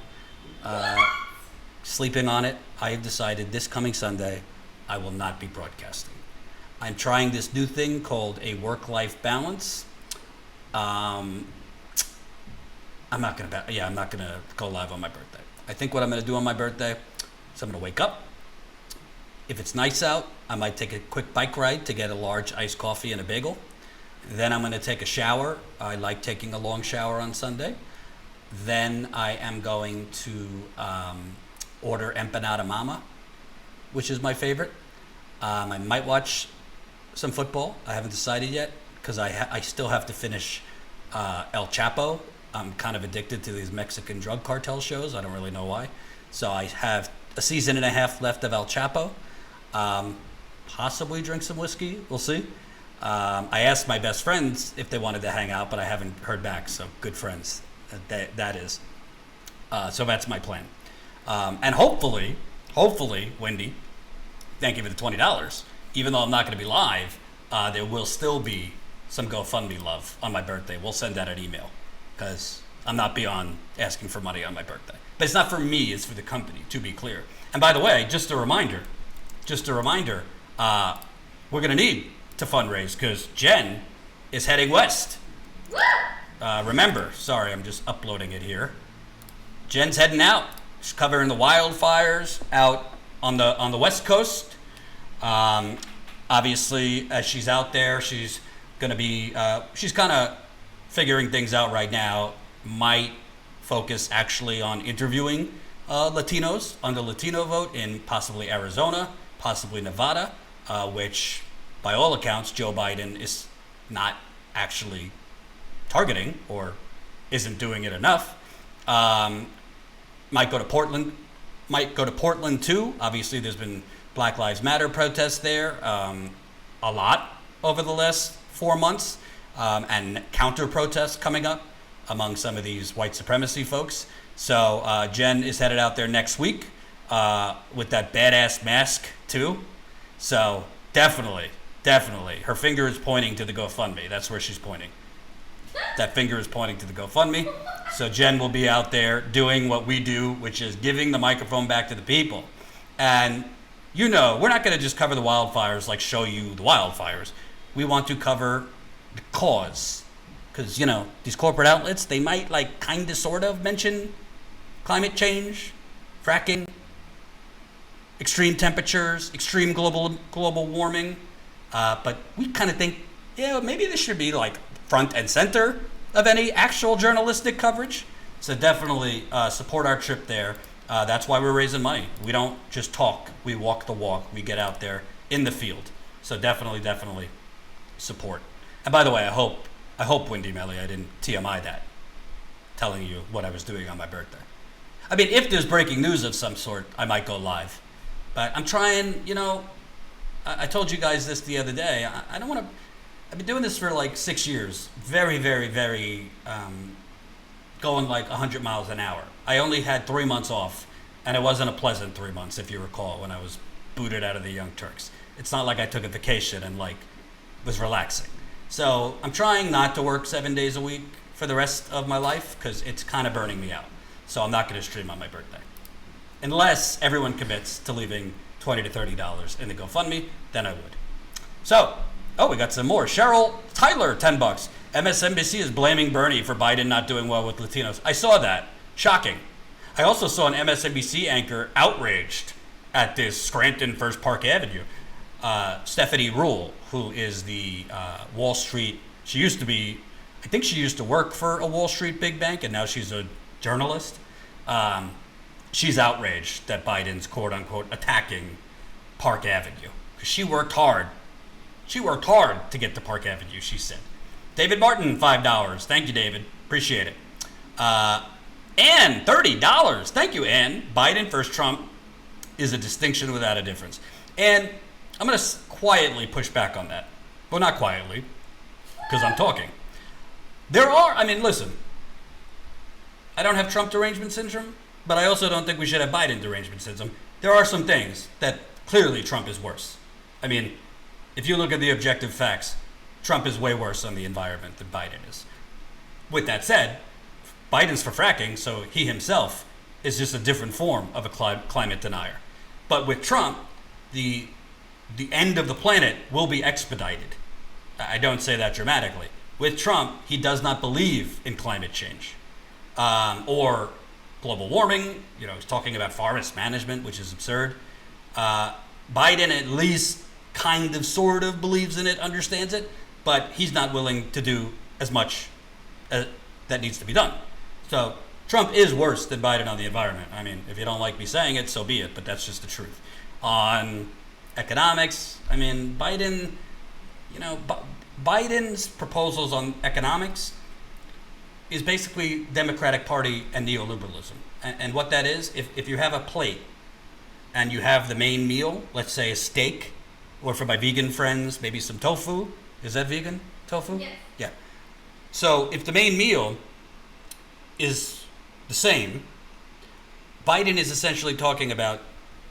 sleeping on it, I have decided this coming Sunday, I will not be broadcasting. I'm trying this new thing called a work-life balance. I'm not gonna go live on my birthday. I think what I'm gonna do on my birthday is I'm gonna wake up. If it's nice out, I might take a quick bike ride to get a large iced coffee and a bagel. Then I'm going to take a shower. I like taking a long shower on Sunday. Then I am going to order empanada mama, which is my favorite. I might watch some football. I haven't decided yet because I still have to finish El Chapo. I'm kind of addicted to these Mexican drug cartel shows. I don't really know why. So I have a season and a half left of El Chapo. Possibly drink some whiskey. We'll see. I asked my best friends if they wanted to hang out, but I haven't heard back. So good friends, that is. So that's my plan. And hopefully, Wendy, thank you for the $20. Even though I'm not going to be live, there will still be some GoFundMe love on my birthday. We'll send out an email because I'm not beyond asking for money on my birthday. But it's not for me, it's for the company, to be clear. And by the way, just a reminder, we're going to need to fundraise because Jen is heading west. Remember, sorry, I'm just uploading it here. Jen's heading out. She's covering the wildfires out on the West Coast. Obviously, as she's out there, she's going to be, she's kind of figuring things out right now. Might focus actually on interviewing Latinos on the Latino vote in possibly Arizona, possibly Nevada, which by all accounts, Joe Biden is not actually targeting or isn't doing it enough. Might go to Portland too. Obviously, there's been Black Lives Matter protests there a lot over the last 4 months, and counter protests coming up among some of these white supremacy folks. So Jen is headed out there next week with that badass mask too. So definitely, her finger is pointing to the GoFundMe. That's where she's pointing. That finger is pointing to the GoFundMe. So Jen will be out there doing what we do, which is giving the microphone back to the people. And we're not going to just cover the wildfires, like show you the wildfires. We want to cover the cause. Because, these corporate outlets, they might kind of sort of mention climate change, fracking, extreme temperatures, extreme global warming. But we kind of think, maybe this should be front and center of any actual journalistic coverage. So definitely support our trip there. That's why we're raising money. We don't just talk, we walk the walk. We get out there in the field. So definitely support. And by the way, I hope Wendy Melly, I didn't TMI that, telling you what I was doing on my birthday. I mean, if there's breaking news of some sort, I might go live. But I'm trying, I told you guys this the other day. I don't want to, I've been doing this for like 6 years. Very, going like 100 miles an hour. I only had 3 months off, and it wasn't a pleasant 3 months, if you recall, when I was booted out of the Young Turks. It's not like I took a vacation and like was relaxing. So I'm trying not to work 7 days a week for the rest of my life because it's kind of burning me out. So I'm not going to stream on my birthday. Unless everyone commits to leaving $20 to $30 in the GoFundMe, then I would. So, we got some more. Cheryl Tyler, $10. MSNBC is blaming Bernie for Biden not doing well with Latinos. I saw that. Shocking. I also saw an MSNBC anchor outraged at this Scranton First Park Avenue. Stephanie Rule, who is the Wall Street, she used to work for a Wall Street big bank, and now she's a journalist. She's outraged that Biden's quote unquote attacking Park Avenue. Because she worked hard. She worked hard to get to Park Avenue, she said. David Martin, $5. Thank you, David. Appreciate it. Ann, $30. Thank you, Ann. Biden versus Trump is a distinction without a difference. And I'm going to quietly push back on that. Well, not quietly, because I'm talking. Listen, I don't have Trump derangement syndrome, but I also don't think we should have Biden derangement syndrome. There are some things that clearly Trump is worse. I mean, if you look at the objective facts, Trump is way worse on the environment than Biden is. With that said, Biden's for fracking, so he himself is just a different form of a climate denier. But with Trump, the end of the planet will be expedited. I don't say that dramatically. With Trump, he does not believe in climate change or global warming. He's talking about forest management, which is absurd. Biden at least kind of, sort of believes in it, understands it, but he's not willing to do as much that needs to be done. So Trump is worse than Biden on the environment. I mean, if you don't like me saying it, so be it, but that's just the truth. On economics, I mean, Biden's proposals on economics is basically Democratic Party and neoliberalism. And what that is, if you have a plate and you have the main meal, let's say a steak, or for my vegan friends, maybe some tofu. Is that vegan, tofu? Yes. Yeah. So if the main meal is the same, Biden is essentially talking about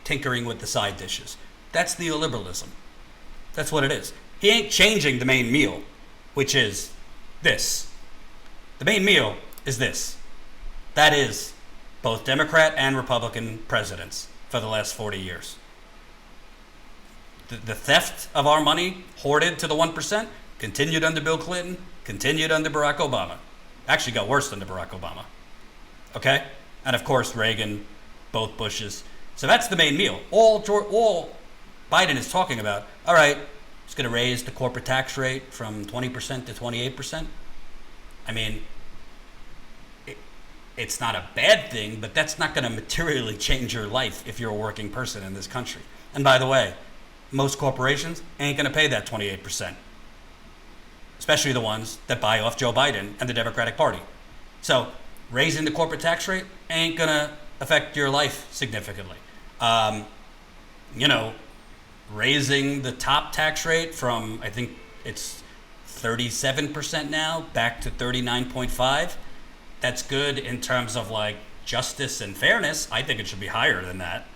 tinkering with the side dishes. That's neoliberalism. That's what it is. He ain't changing the main meal, which is this. The main meal is this. That is both Democrat and Republican presidents for the last 40 years. The theft of our money, hoarded to the 1%, continued under Bill Clinton, continued under Barack Obama. Actually got worse under Barack Obama. Okay? And of course, Reagan, both Bushes. So that's the main meal. All Biden is talking about, all right, it's going to raise the corporate tax rate from 20% to 28%. I mean, it's not a bad thing, but that's not going to materially change your life if you're a working person in this country. And by the way, most corporations ain't going to pay that 28%, especially the ones that buy off Joe Biden and the Democratic Party. So raising the corporate tax rate ain't going to affect your life significantly. Raising the top tax rate from, I think it's 37% now, back to 39.5. That's good in terms of like justice and fairness. I think it should be higher than that.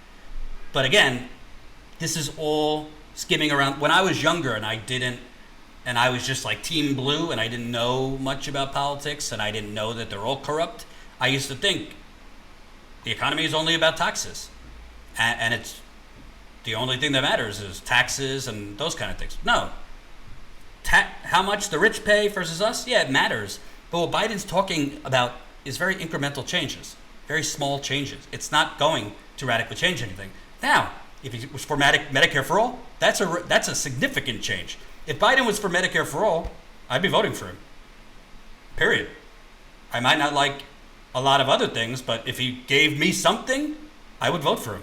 But again, this is all skimming around. When I was younger and I was just like Team Blue and I didn't know much about politics and I didn't know that they're all corrupt, I used to think the economy is only about taxes. And it's the only thing that matters is taxes and those kind of things. No. How much the rich pay versus us? Yeah, it matters. But what Biden's talking about is very incremental changes, very small changes. It's not going to radically change anything. Now, if he was for Medicare for all, that's a significant change. If Biden was for Medicare for all, I'd be voting for him. Period. I might not like a lot of other things, but if he gave me something, I would vote for him.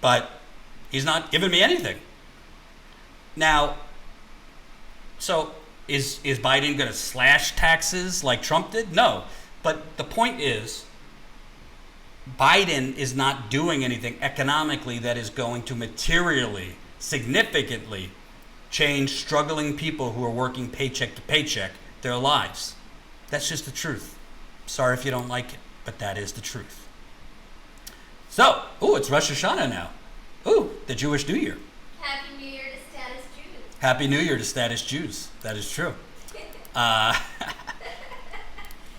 But he's not giving me anything. Now, so is Biden going to slash taxes like Trump did? No. But the point is, Biden is not doing anything economically that is going to materially, significantly change struggling people who are working paycheck to paycheck their lives. That's just the truth. Sorry if you don't like it, but that is the truth. So, it's Rosh Hashanah now. The Jewish New Year. Happy New Year to Status Jews. Happy New Year to Status Jews. That is true.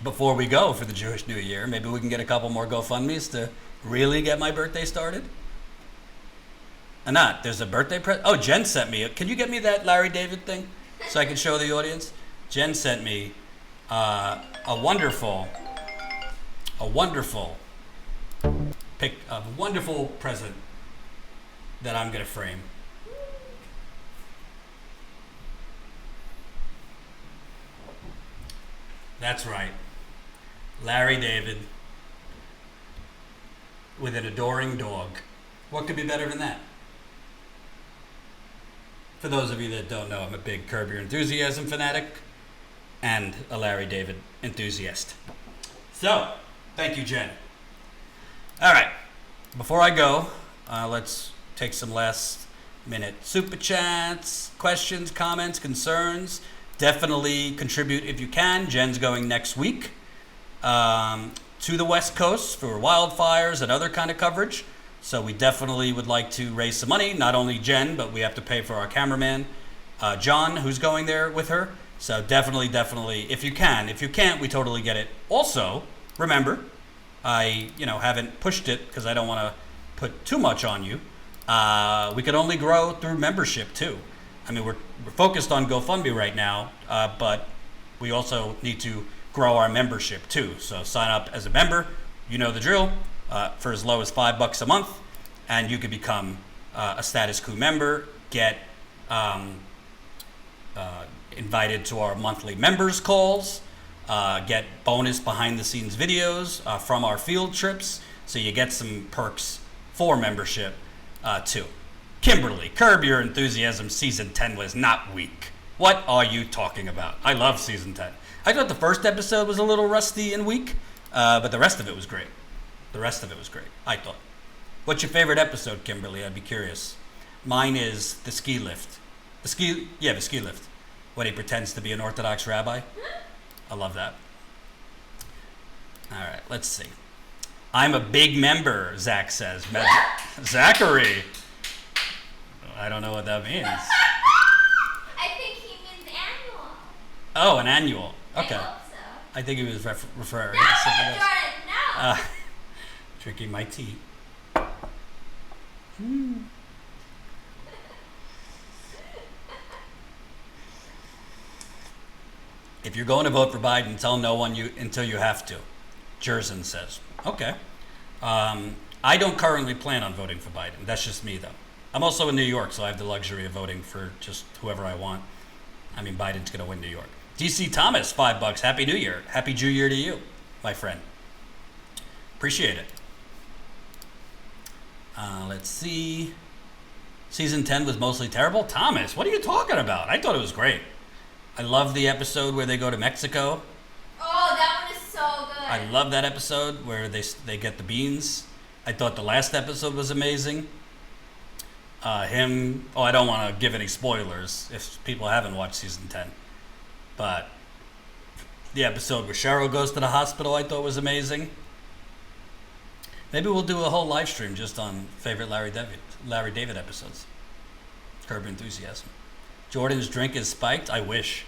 Before we go for the Jewish New Year, maybe we can get a couple more GoFundMes to really get my birthday started. Anat, there's a birthday Oh, Jen sent me. Can you get me that Larry David thing so I can show the audience? Jen sent me a wonderful present that I'm gonna frame. That's right. Larry David with an adoring dog. What could be better than that? For those of you that don't know, I'm a big Curb Your Enthusiasm fanatic and a Larry David enthusiast. So, thank you, Jen. All right, before I go, let's take some last minute super chats, questions, comments, concerns. Definitely contribute if you can. Jen's going next week to the West Coast for wildfires and other kind of coverage. So we definitely would like to raise some money. Not only Jen, but we have to pay for our cameraman, John, who's going there with her. So definitely, if you can. If you can't, we totally get it. Also, remember, I haven't pushed it because I don't want to put too much on you. We could only grow through membership too. I mean, we're focused on GoFundMe right now, but we also need to grow our membership too. So sign up as a member. You know the drill. For as low as $5 a month, and you could become a Status Coup member, get invited to our monthly members calls, get bonus behind the scenes videos from our field trips, so you get some perks for membership too. Kimberly, Curb Your Enthusiasm season 10 was not weak. What are you talking about? I love season 10. I thought the first episode was a little rusty and weak, but the rest of it was great. I thought. What's your favorite episode, Kimberly? I'd be curious. Mine is the ski lift. The ski lift. When he pretends to be an Orthodox rabbi. I love that. All right, let's see. I'm a big member, Zach says. Zachary. I don't know what that means. I think he means annual. Oh, an annual. Okay. I hope so. I think he was referring No, to something else. Jordan, no. Drinking my tea. If you're going to vote for Biden, tell no one until you have to. Jerson says. Okay. I don't currently plan on voting for Biden. That's just me, though. I'm also in New York, so I have the luxury of voting for just whoever I want. I mean, Biden's going to win New York. DC Thomas, $5. Happy New Year. Happy Jew Year to you, my friend. Appreciate it. Let's see. Season 10 was mostly terrible. Thomas, what are you talking about? I thought it was great. I love the episode where they go to Mexico. Oh, that one is so good. I love that episode where they get the beans. I thought the last episode was amazing. I don't want to give any spoilers if people haven't watched season 10. But the episode where Cheryl goes to the hospital I thought was amazing. Maybe we'll do a whole live stream just on favorite Larry David episodes. Curb Your Enthusiasm. Jordan's drink is spiked? I wish.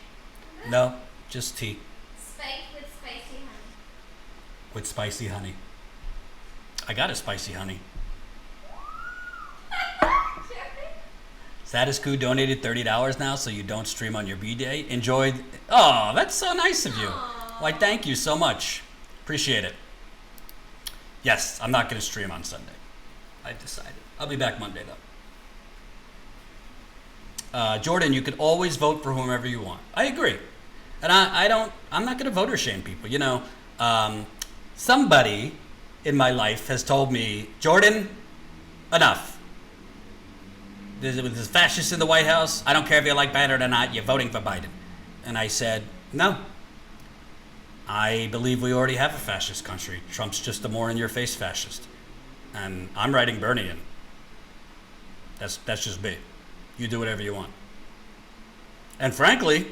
No, just tea. Spiked with spicy honey. With spicy honey. I got a spicy honey. Status Coup donated $30 now so you don't stream on your B-Day. Enjoyed. Oh, that's so nice of you. Why, thank you so much. Appreciate it. Yes, I'm not going to stream on Sunday. I've decided. I'll be back Monday, though. Jordan, you can always vote for whomever you want. I agree. And I'm not going to voter shame people. You know, somebody in my life has told me, Jordan, enough. There's fascists in the White House. I don't care if you like Biden or not. You're voting for Biden. And I said, no. I believe we already have a fascist country. Trump's just a more in-your-face fascist. And I'm writing Bernie in. That's just me. You do whatever you want. And frankly,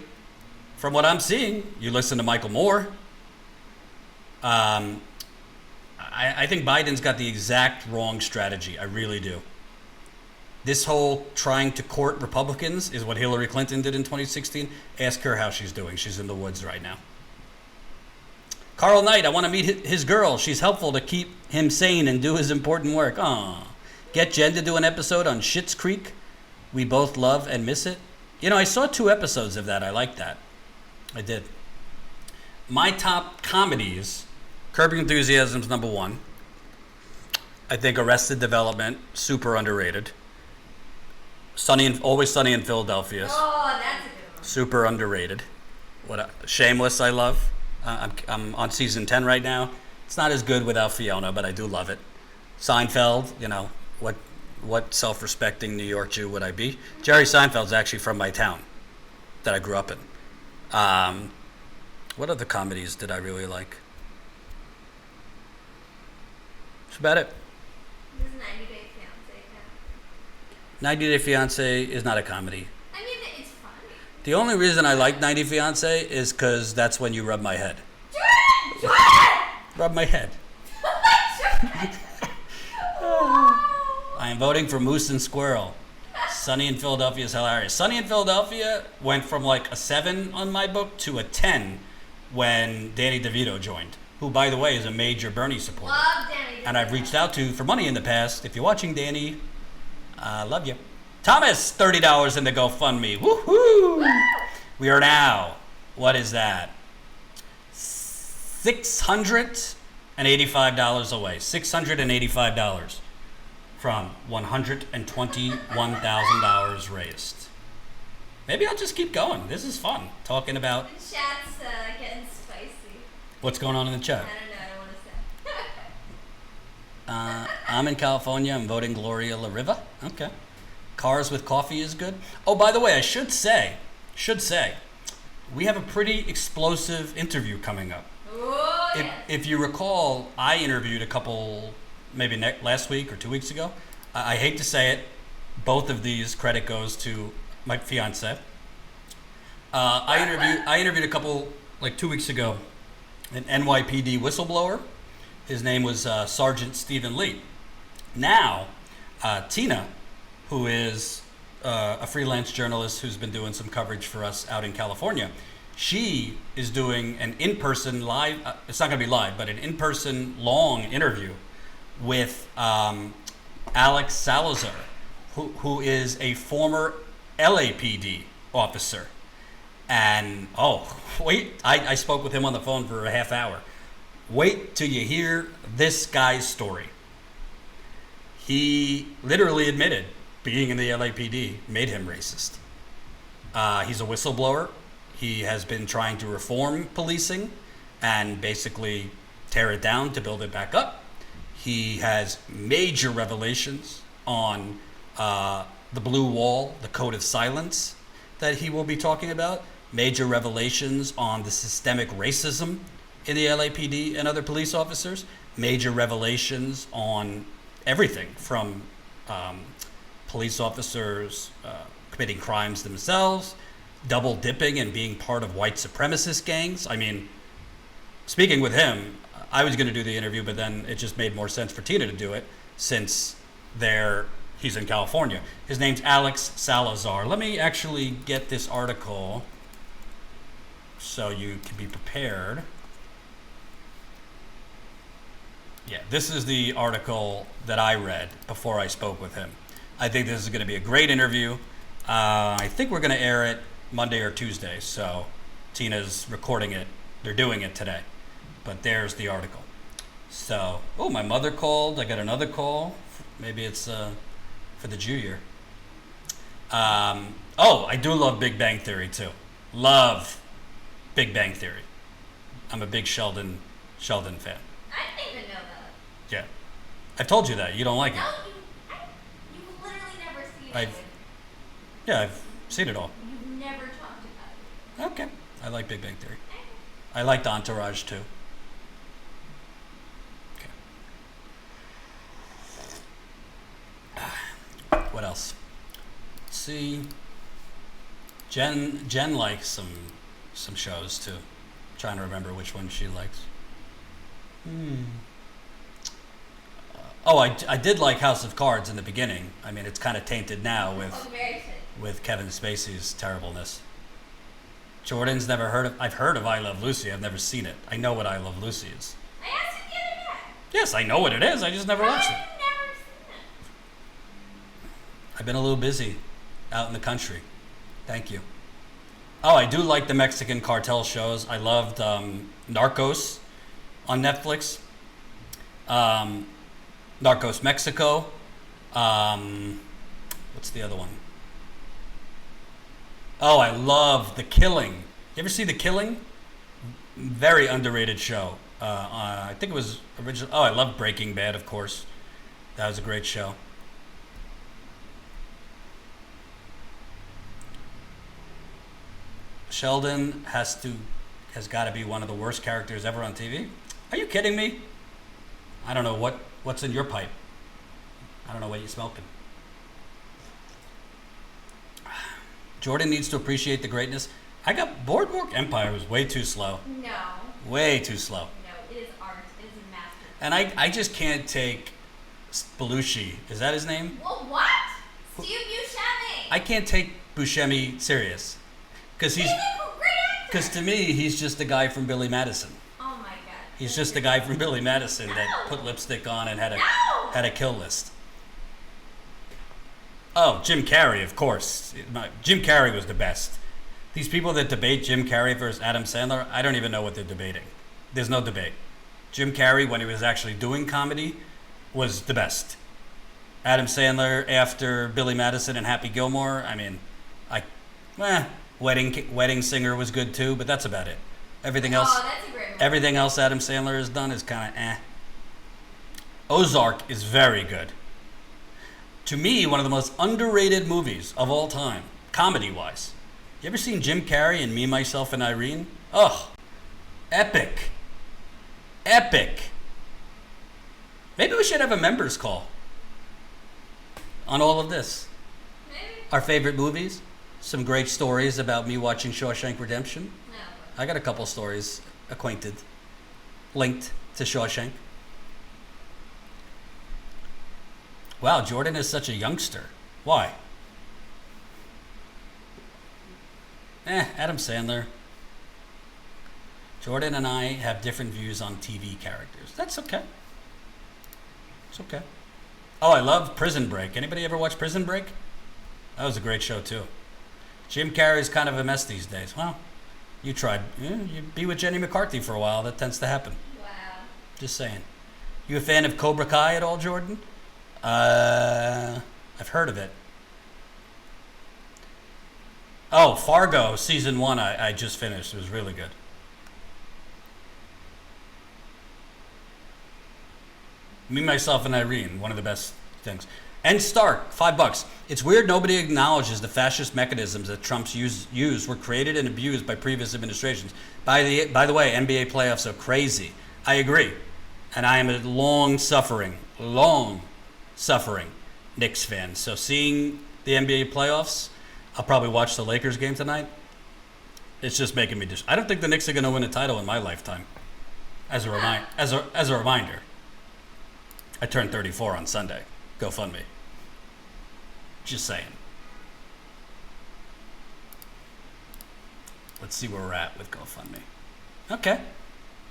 from what I'm seeing, you listen to Michael Moore, I think Biden's got the exact wrong strategy. I really do. This whole trying to court Republicans is what Hillary Clinton did in 2016. Ask her how she's doing. She's in the woods right now. Carl Knight, I want to meet his girl. She's helpful to keep him sane and do his important work. Aw. Get Jen to do an episode on Schitt's Creek. We both love and miss it. You know, I saw 2 episodes of that. I like that. I did. My top comedies, Curb Your Enthusiasm's number 1. I think Arrested Development, super underrated. Always Sunny in Philadelphia. Oh, that's a good one. Super underrated. Shameless, I love. I'm on season 10 right now. It's not as good without Fiona, but I do love it. Seinfeld, you know, what self-respecting New York Jew would I be? Jerry Seinfeld's actually from my town that I grew up in. What other comedies did I really like? That's about it. This is 90 Day Fiancé count. 90 Day Fiancé is not a comedy. I mean, it's funny. The only reason I like 90 Fiancé is because that's when you rub my head. Jordan! Rub my head. I am voting for Moose and Squirrel. Sunny in Philadelphia is hilarious. Sunny in Philadelphia went from like a 7 on my book to a 10 when Danny DeVito joined, who, by the way, is a major Bernie supporter. Love Danny DeVito. And I've reached out to for money in the past. If you're watching, Danny, I love you. Thomas, $30 in the GoFundMe. Woohoo! Woo! We are now, what is that? $685 away. $685 from $121,000 raised. Maybe I'll just keep going. This is fun. Talking about... The chat's getting spicy. What's going on in the chat? I don't know. I don't want to say. I'm in California. I'm voting Gloria La Riva. Okay. Cars with coffee is good. Oh, by the way, I should say, we have a pretty explosive interview coming up. Oh, yes. If you recall, I interviewed a couple, maybe last week or 2 weeks ago. I hate to say it, both of these credit goes to my fiance. I interviewed a couple like 2 weeks ago, an NYPD whistleblower. His name was Sergeant Stephen Lee. Now, Tina, who is a freelance journalist who's been doing some coverage for us out in California, she is doing an in-person live, it's not going to be live, but an in-person long interview with Alex Salazar, who is a former LAPD officer. And, I spoke with him on the phone for a half hour. Wait till you hear this guy's story. He literally admitted being in the LAPD made him racist. He's a whistleblower. He has been trying to reform policing and basically tear it down to build it back up. He has major revelations on the blue wall, the code of silence that he will be talking about. Major revelations on the systemic racism in the LAPD and other police officers. Major revelations on everything from police officers committing crimes themselves, double dipping and being part of white supremacist gangs. I mean, speaking with him, I was going to do the interview, but then it just made more sense for Tina to do it since he's in California. His name's Alex Salazar. Let me actually get this article so you can be prepared. Yeah, this is the article that I read before I spoke with him. I think this is going to be a great interview. I think we're going to air it Monday or Tuesday, so Tina's recording it. They're doing it today. But there's the article. So, my mother called. I got another call. Maybe it's for the Jew year. I do love Big Bang Theory, too. Love Big Bang Theory. I'm a big Sheldon fan. I didn't even know that. Yeah. I've told you that. You don't like it. No, you've literally never seen it. I've seen it all. You've never talked about it. Okay. I like Big Bang Theory. I liked Entourage too. Okay. What else? Let's see. Jen likes some shows too. Trying to remember which one she likes. Oh, I did like House of Cards in the beginning. I mean, it's kind of tainted now with Kevin Spacey's terribleness. Jordan's never heard of. I've heard of I Love Lucy. I've never seen it. I know what I Love Lucy is. I asked you the other day. Yes, I know what it is. I just never watched it. I've never seen it. I've been a little busy out in the country. Thank you. Oh, I do like the Mexican cartel shows. I loved Narcos on Netflix. Narcos Mexico. What's the other one? Oh, I love The Killing. You ever see The Killing? Very underrated show. I think it was original. Oh, I love Breaking Bad, of course. That was a great show. Sheldon has got to be one of the worst characters ever on TV. Are you kidding me? I don't know what's in your pipe. I don't know what you're smoking. Jordan needs to appreciate the greatness. I got Boardwalk Empire was way too slow. No. Way too slow. No, it is art. It is a masterpiece. And I just can't take Belushi. Is that his name? Well, what? Steve Buscemi. I can't take Buscemi serious. Because to me, he's just the guy from Billy Madison. Oh my God. He's just the guy from Billy Madison that put lipstick on and had a kill list. Oh, Jim Carrey, of course. Jim Carrey was the best. These people that debate Jim Carrey versus Adam Sandler, I don't even know what they're debating. There's no debate. Jim Carrey, when he was actually doing comedy, was the best. Adam Sandler, after Billy Madison and Happy Gilmore, I mean, Wedding Singer was good too, but that's about it. Everything else, that's a great one. everything else Adam Sandler has done is kind of eh. Ozark is very good. To me, one of the most underrated movies of all time, comedy-wise. You ever seen Jim Carrey in Me, Myself, and Irene? Oh, epic. Epic. Maybe we should have a members call on all of this. Maybe. Our favorite movies, some great stories about me watching Shawshank Redemption. No. I got a couple stories linked to Shawshank. Wow, Jordan is such a youngster. Why? Adam Sandler. Jordan and I have different views on TV characters. That's okay. It's okay. Oh, I love Prison Break. Anybody ever watch Prison Break? That was a great show too. Jim Carrey's kind of a mess these days. Well, you tried. You be with Jenny McCarthy for a while. That tends to happen. Wow. Just saying. You a fan of Cobra Kai at all, Jordan? I've heard of it. Oh, Fargo season 1 I just finished. It was really good. Me, Myself, and Irene, one of the best things. And Stark, $5. It's weird nobody acknowledges the fascist mechanisms that Trump's used were created and abused by previous administrations. By the way, NBA playoffs are crazy. I agree. And I am a long-suffering Knicks fan. So seeing the NBA playoffs, I'll probably watch the Lakers game tonight. It's just making me I don't think the Knicks are going to win a title in my lifetime. As a reminder. I turned 34 on Sunday. GoFundMe. Just saying. Let's see where we're at with GoFundMe. Okay.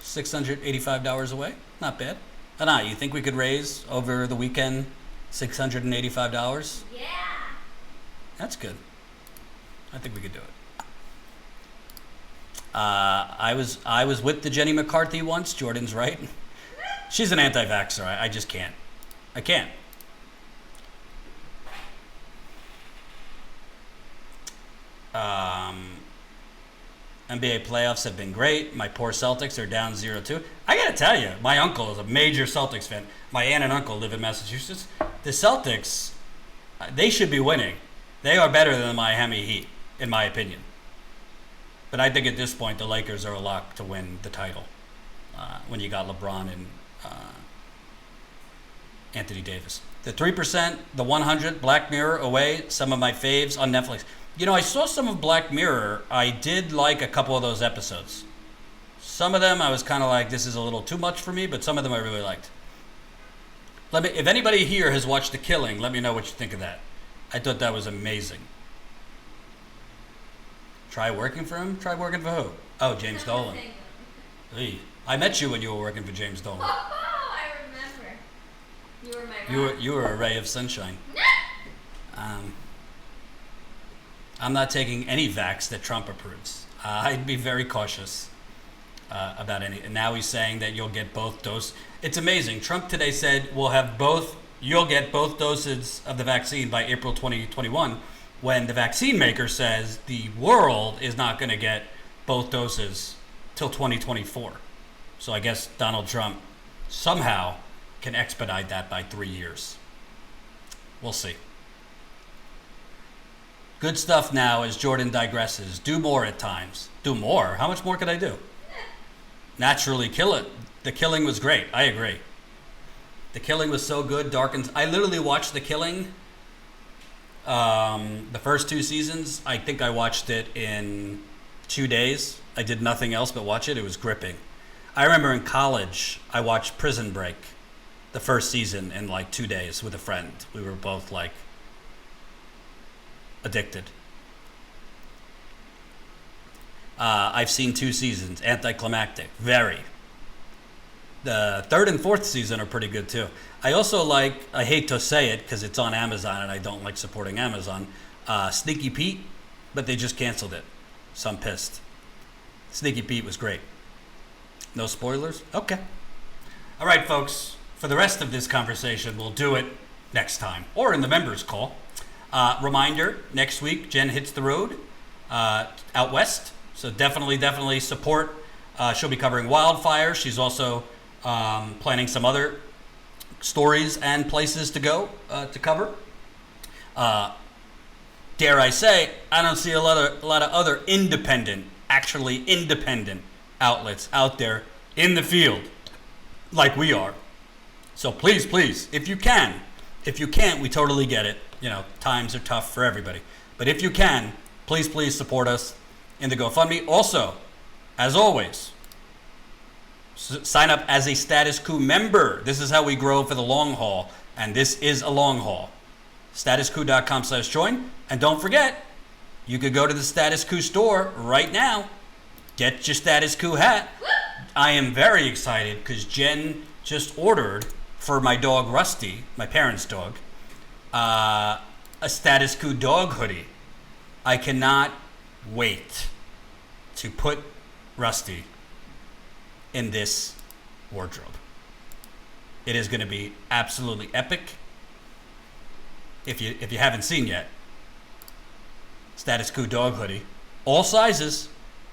$685 away. Not bad. Anna, you think we could raise over the weekend $685? Yeah. That's good. I think we could do it. I was with the Jenny McCarthy once. Jordan's right. She's an anti-vaxxer. I just can't. I can't. NBA playoffs have been great. My poor Celtics are down 0-2. I gotta tell you, my uncle is a major Celtics fan. My aunt and uncle live in Massachusetts. The Celtics, they should be winning. They are better than the Miami Heat, in my opinion. But I think at this point, the Lakers are a lock to win the title when you got LeBron and Anthony Davis. The 3%, the 100, Black Mirror, Away, some of my faves on Netflix. You know, I saw some of Black Mirror. I did like a couple of those episodes. Some of them I was kind of like, this is a little too much for me, but some of them I really liked. If anybody here has watched The Killing, let me know what you think of that. I thought that was amazing. Try working for him? Try working for who? Oh, James Dolan. Hey, I met you when you were working for James Dolan. Oh, I remember. You were my rock. You were a ray of sunshine. I'm not taking any vax that Trump approves. I'd be very cautious about any. And now he's saying that you'll get both doses. It's amazing. Trump today said you'll get both doses of the vaccine by April 2021, when the vaccine maker says the world is not going to get both doses till 2024. So I guess Donald Trump somehow can expedite that by 3 years. We'll see. Good stuff now as Jordan digresses. Do more at times. Do more? How much more could I do? Naturally kill it. The Killing was great. I agree. The Killing was so good. I literally watched The Killing, the first 2 seasons. I think I watched it in 2 days. I did nothing else but watch it. It was gripping. I remember in college, I watched Prison Break, the first season, in like 2 days with a friend. We were both like addicted. I've seen 2 seasons. Anticlimactic. Very. The 3rd and 4th season are pretty good too. I also like, I hate to say it because it's on Amazon and I don't like supporting Amazon, Sneaky Pete, but they just canceled it. So I'm pissed. Sneaky Pete was great. No spoilers? Okay. All right, folks. For the rest of this conversation, we'll do it next time or in the members call. Reminder, next week, Jen hits the road out west. So definitely support. She'll be covering wildfires. She's also planning some other stories and places to go to cover. Dare I say, I don't see a lot of other independent outlets out there in the field like we are. So please, if you can. If you can't, we totally get it. You know, times are tough for everybody. But if you can, please support us in the GoFundMe. Also, as always, sign up as a Status Coup member. This is how we grow for the long haul. And this is a long haul. StatusCout.com/join. And don't forget, you could go to the Status Coup store right now. Get your Status Coup hat. I am very excited because Jen just ordered for my dog Rusty, my parents' dog, a Status Coup dog hoodie. I cannot wait to put Rusty in this wardrobe. It is going to be absolutely epic. If you haven't seen yet, Status Coup dog hoodie, all sizes.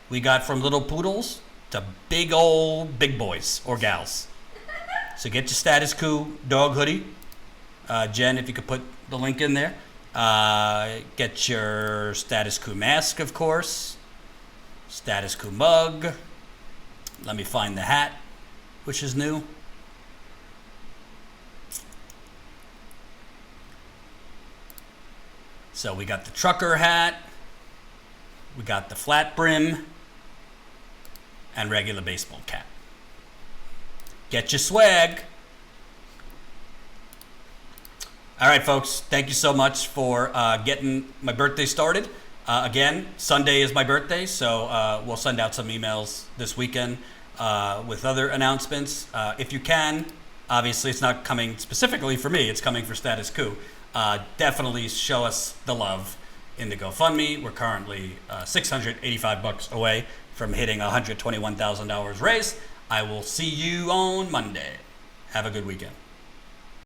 We got from little poodles to big boys or gals. So get your Status Coup dog hoodie. Jen, if you could put the link in there. Get your Status Coup mask, of course. Status Coup mug. Let me find the hat, which is new. So we got the trucker hat. We got the flat brim. And regular baseball cap. Get your swag. All right, folks. Thank you so much for getting my birthday started. Again, Sunday is my birthday, so we'll send out some emails this weekend with other announcements. If you can, obviously it's not coming specifically for me, it's coming for Status Coup. Definitely show us the love in the GoFundMe. We're currently $685 away from hitting $121,000 raised. I will see you on Monday. Have a good weekend.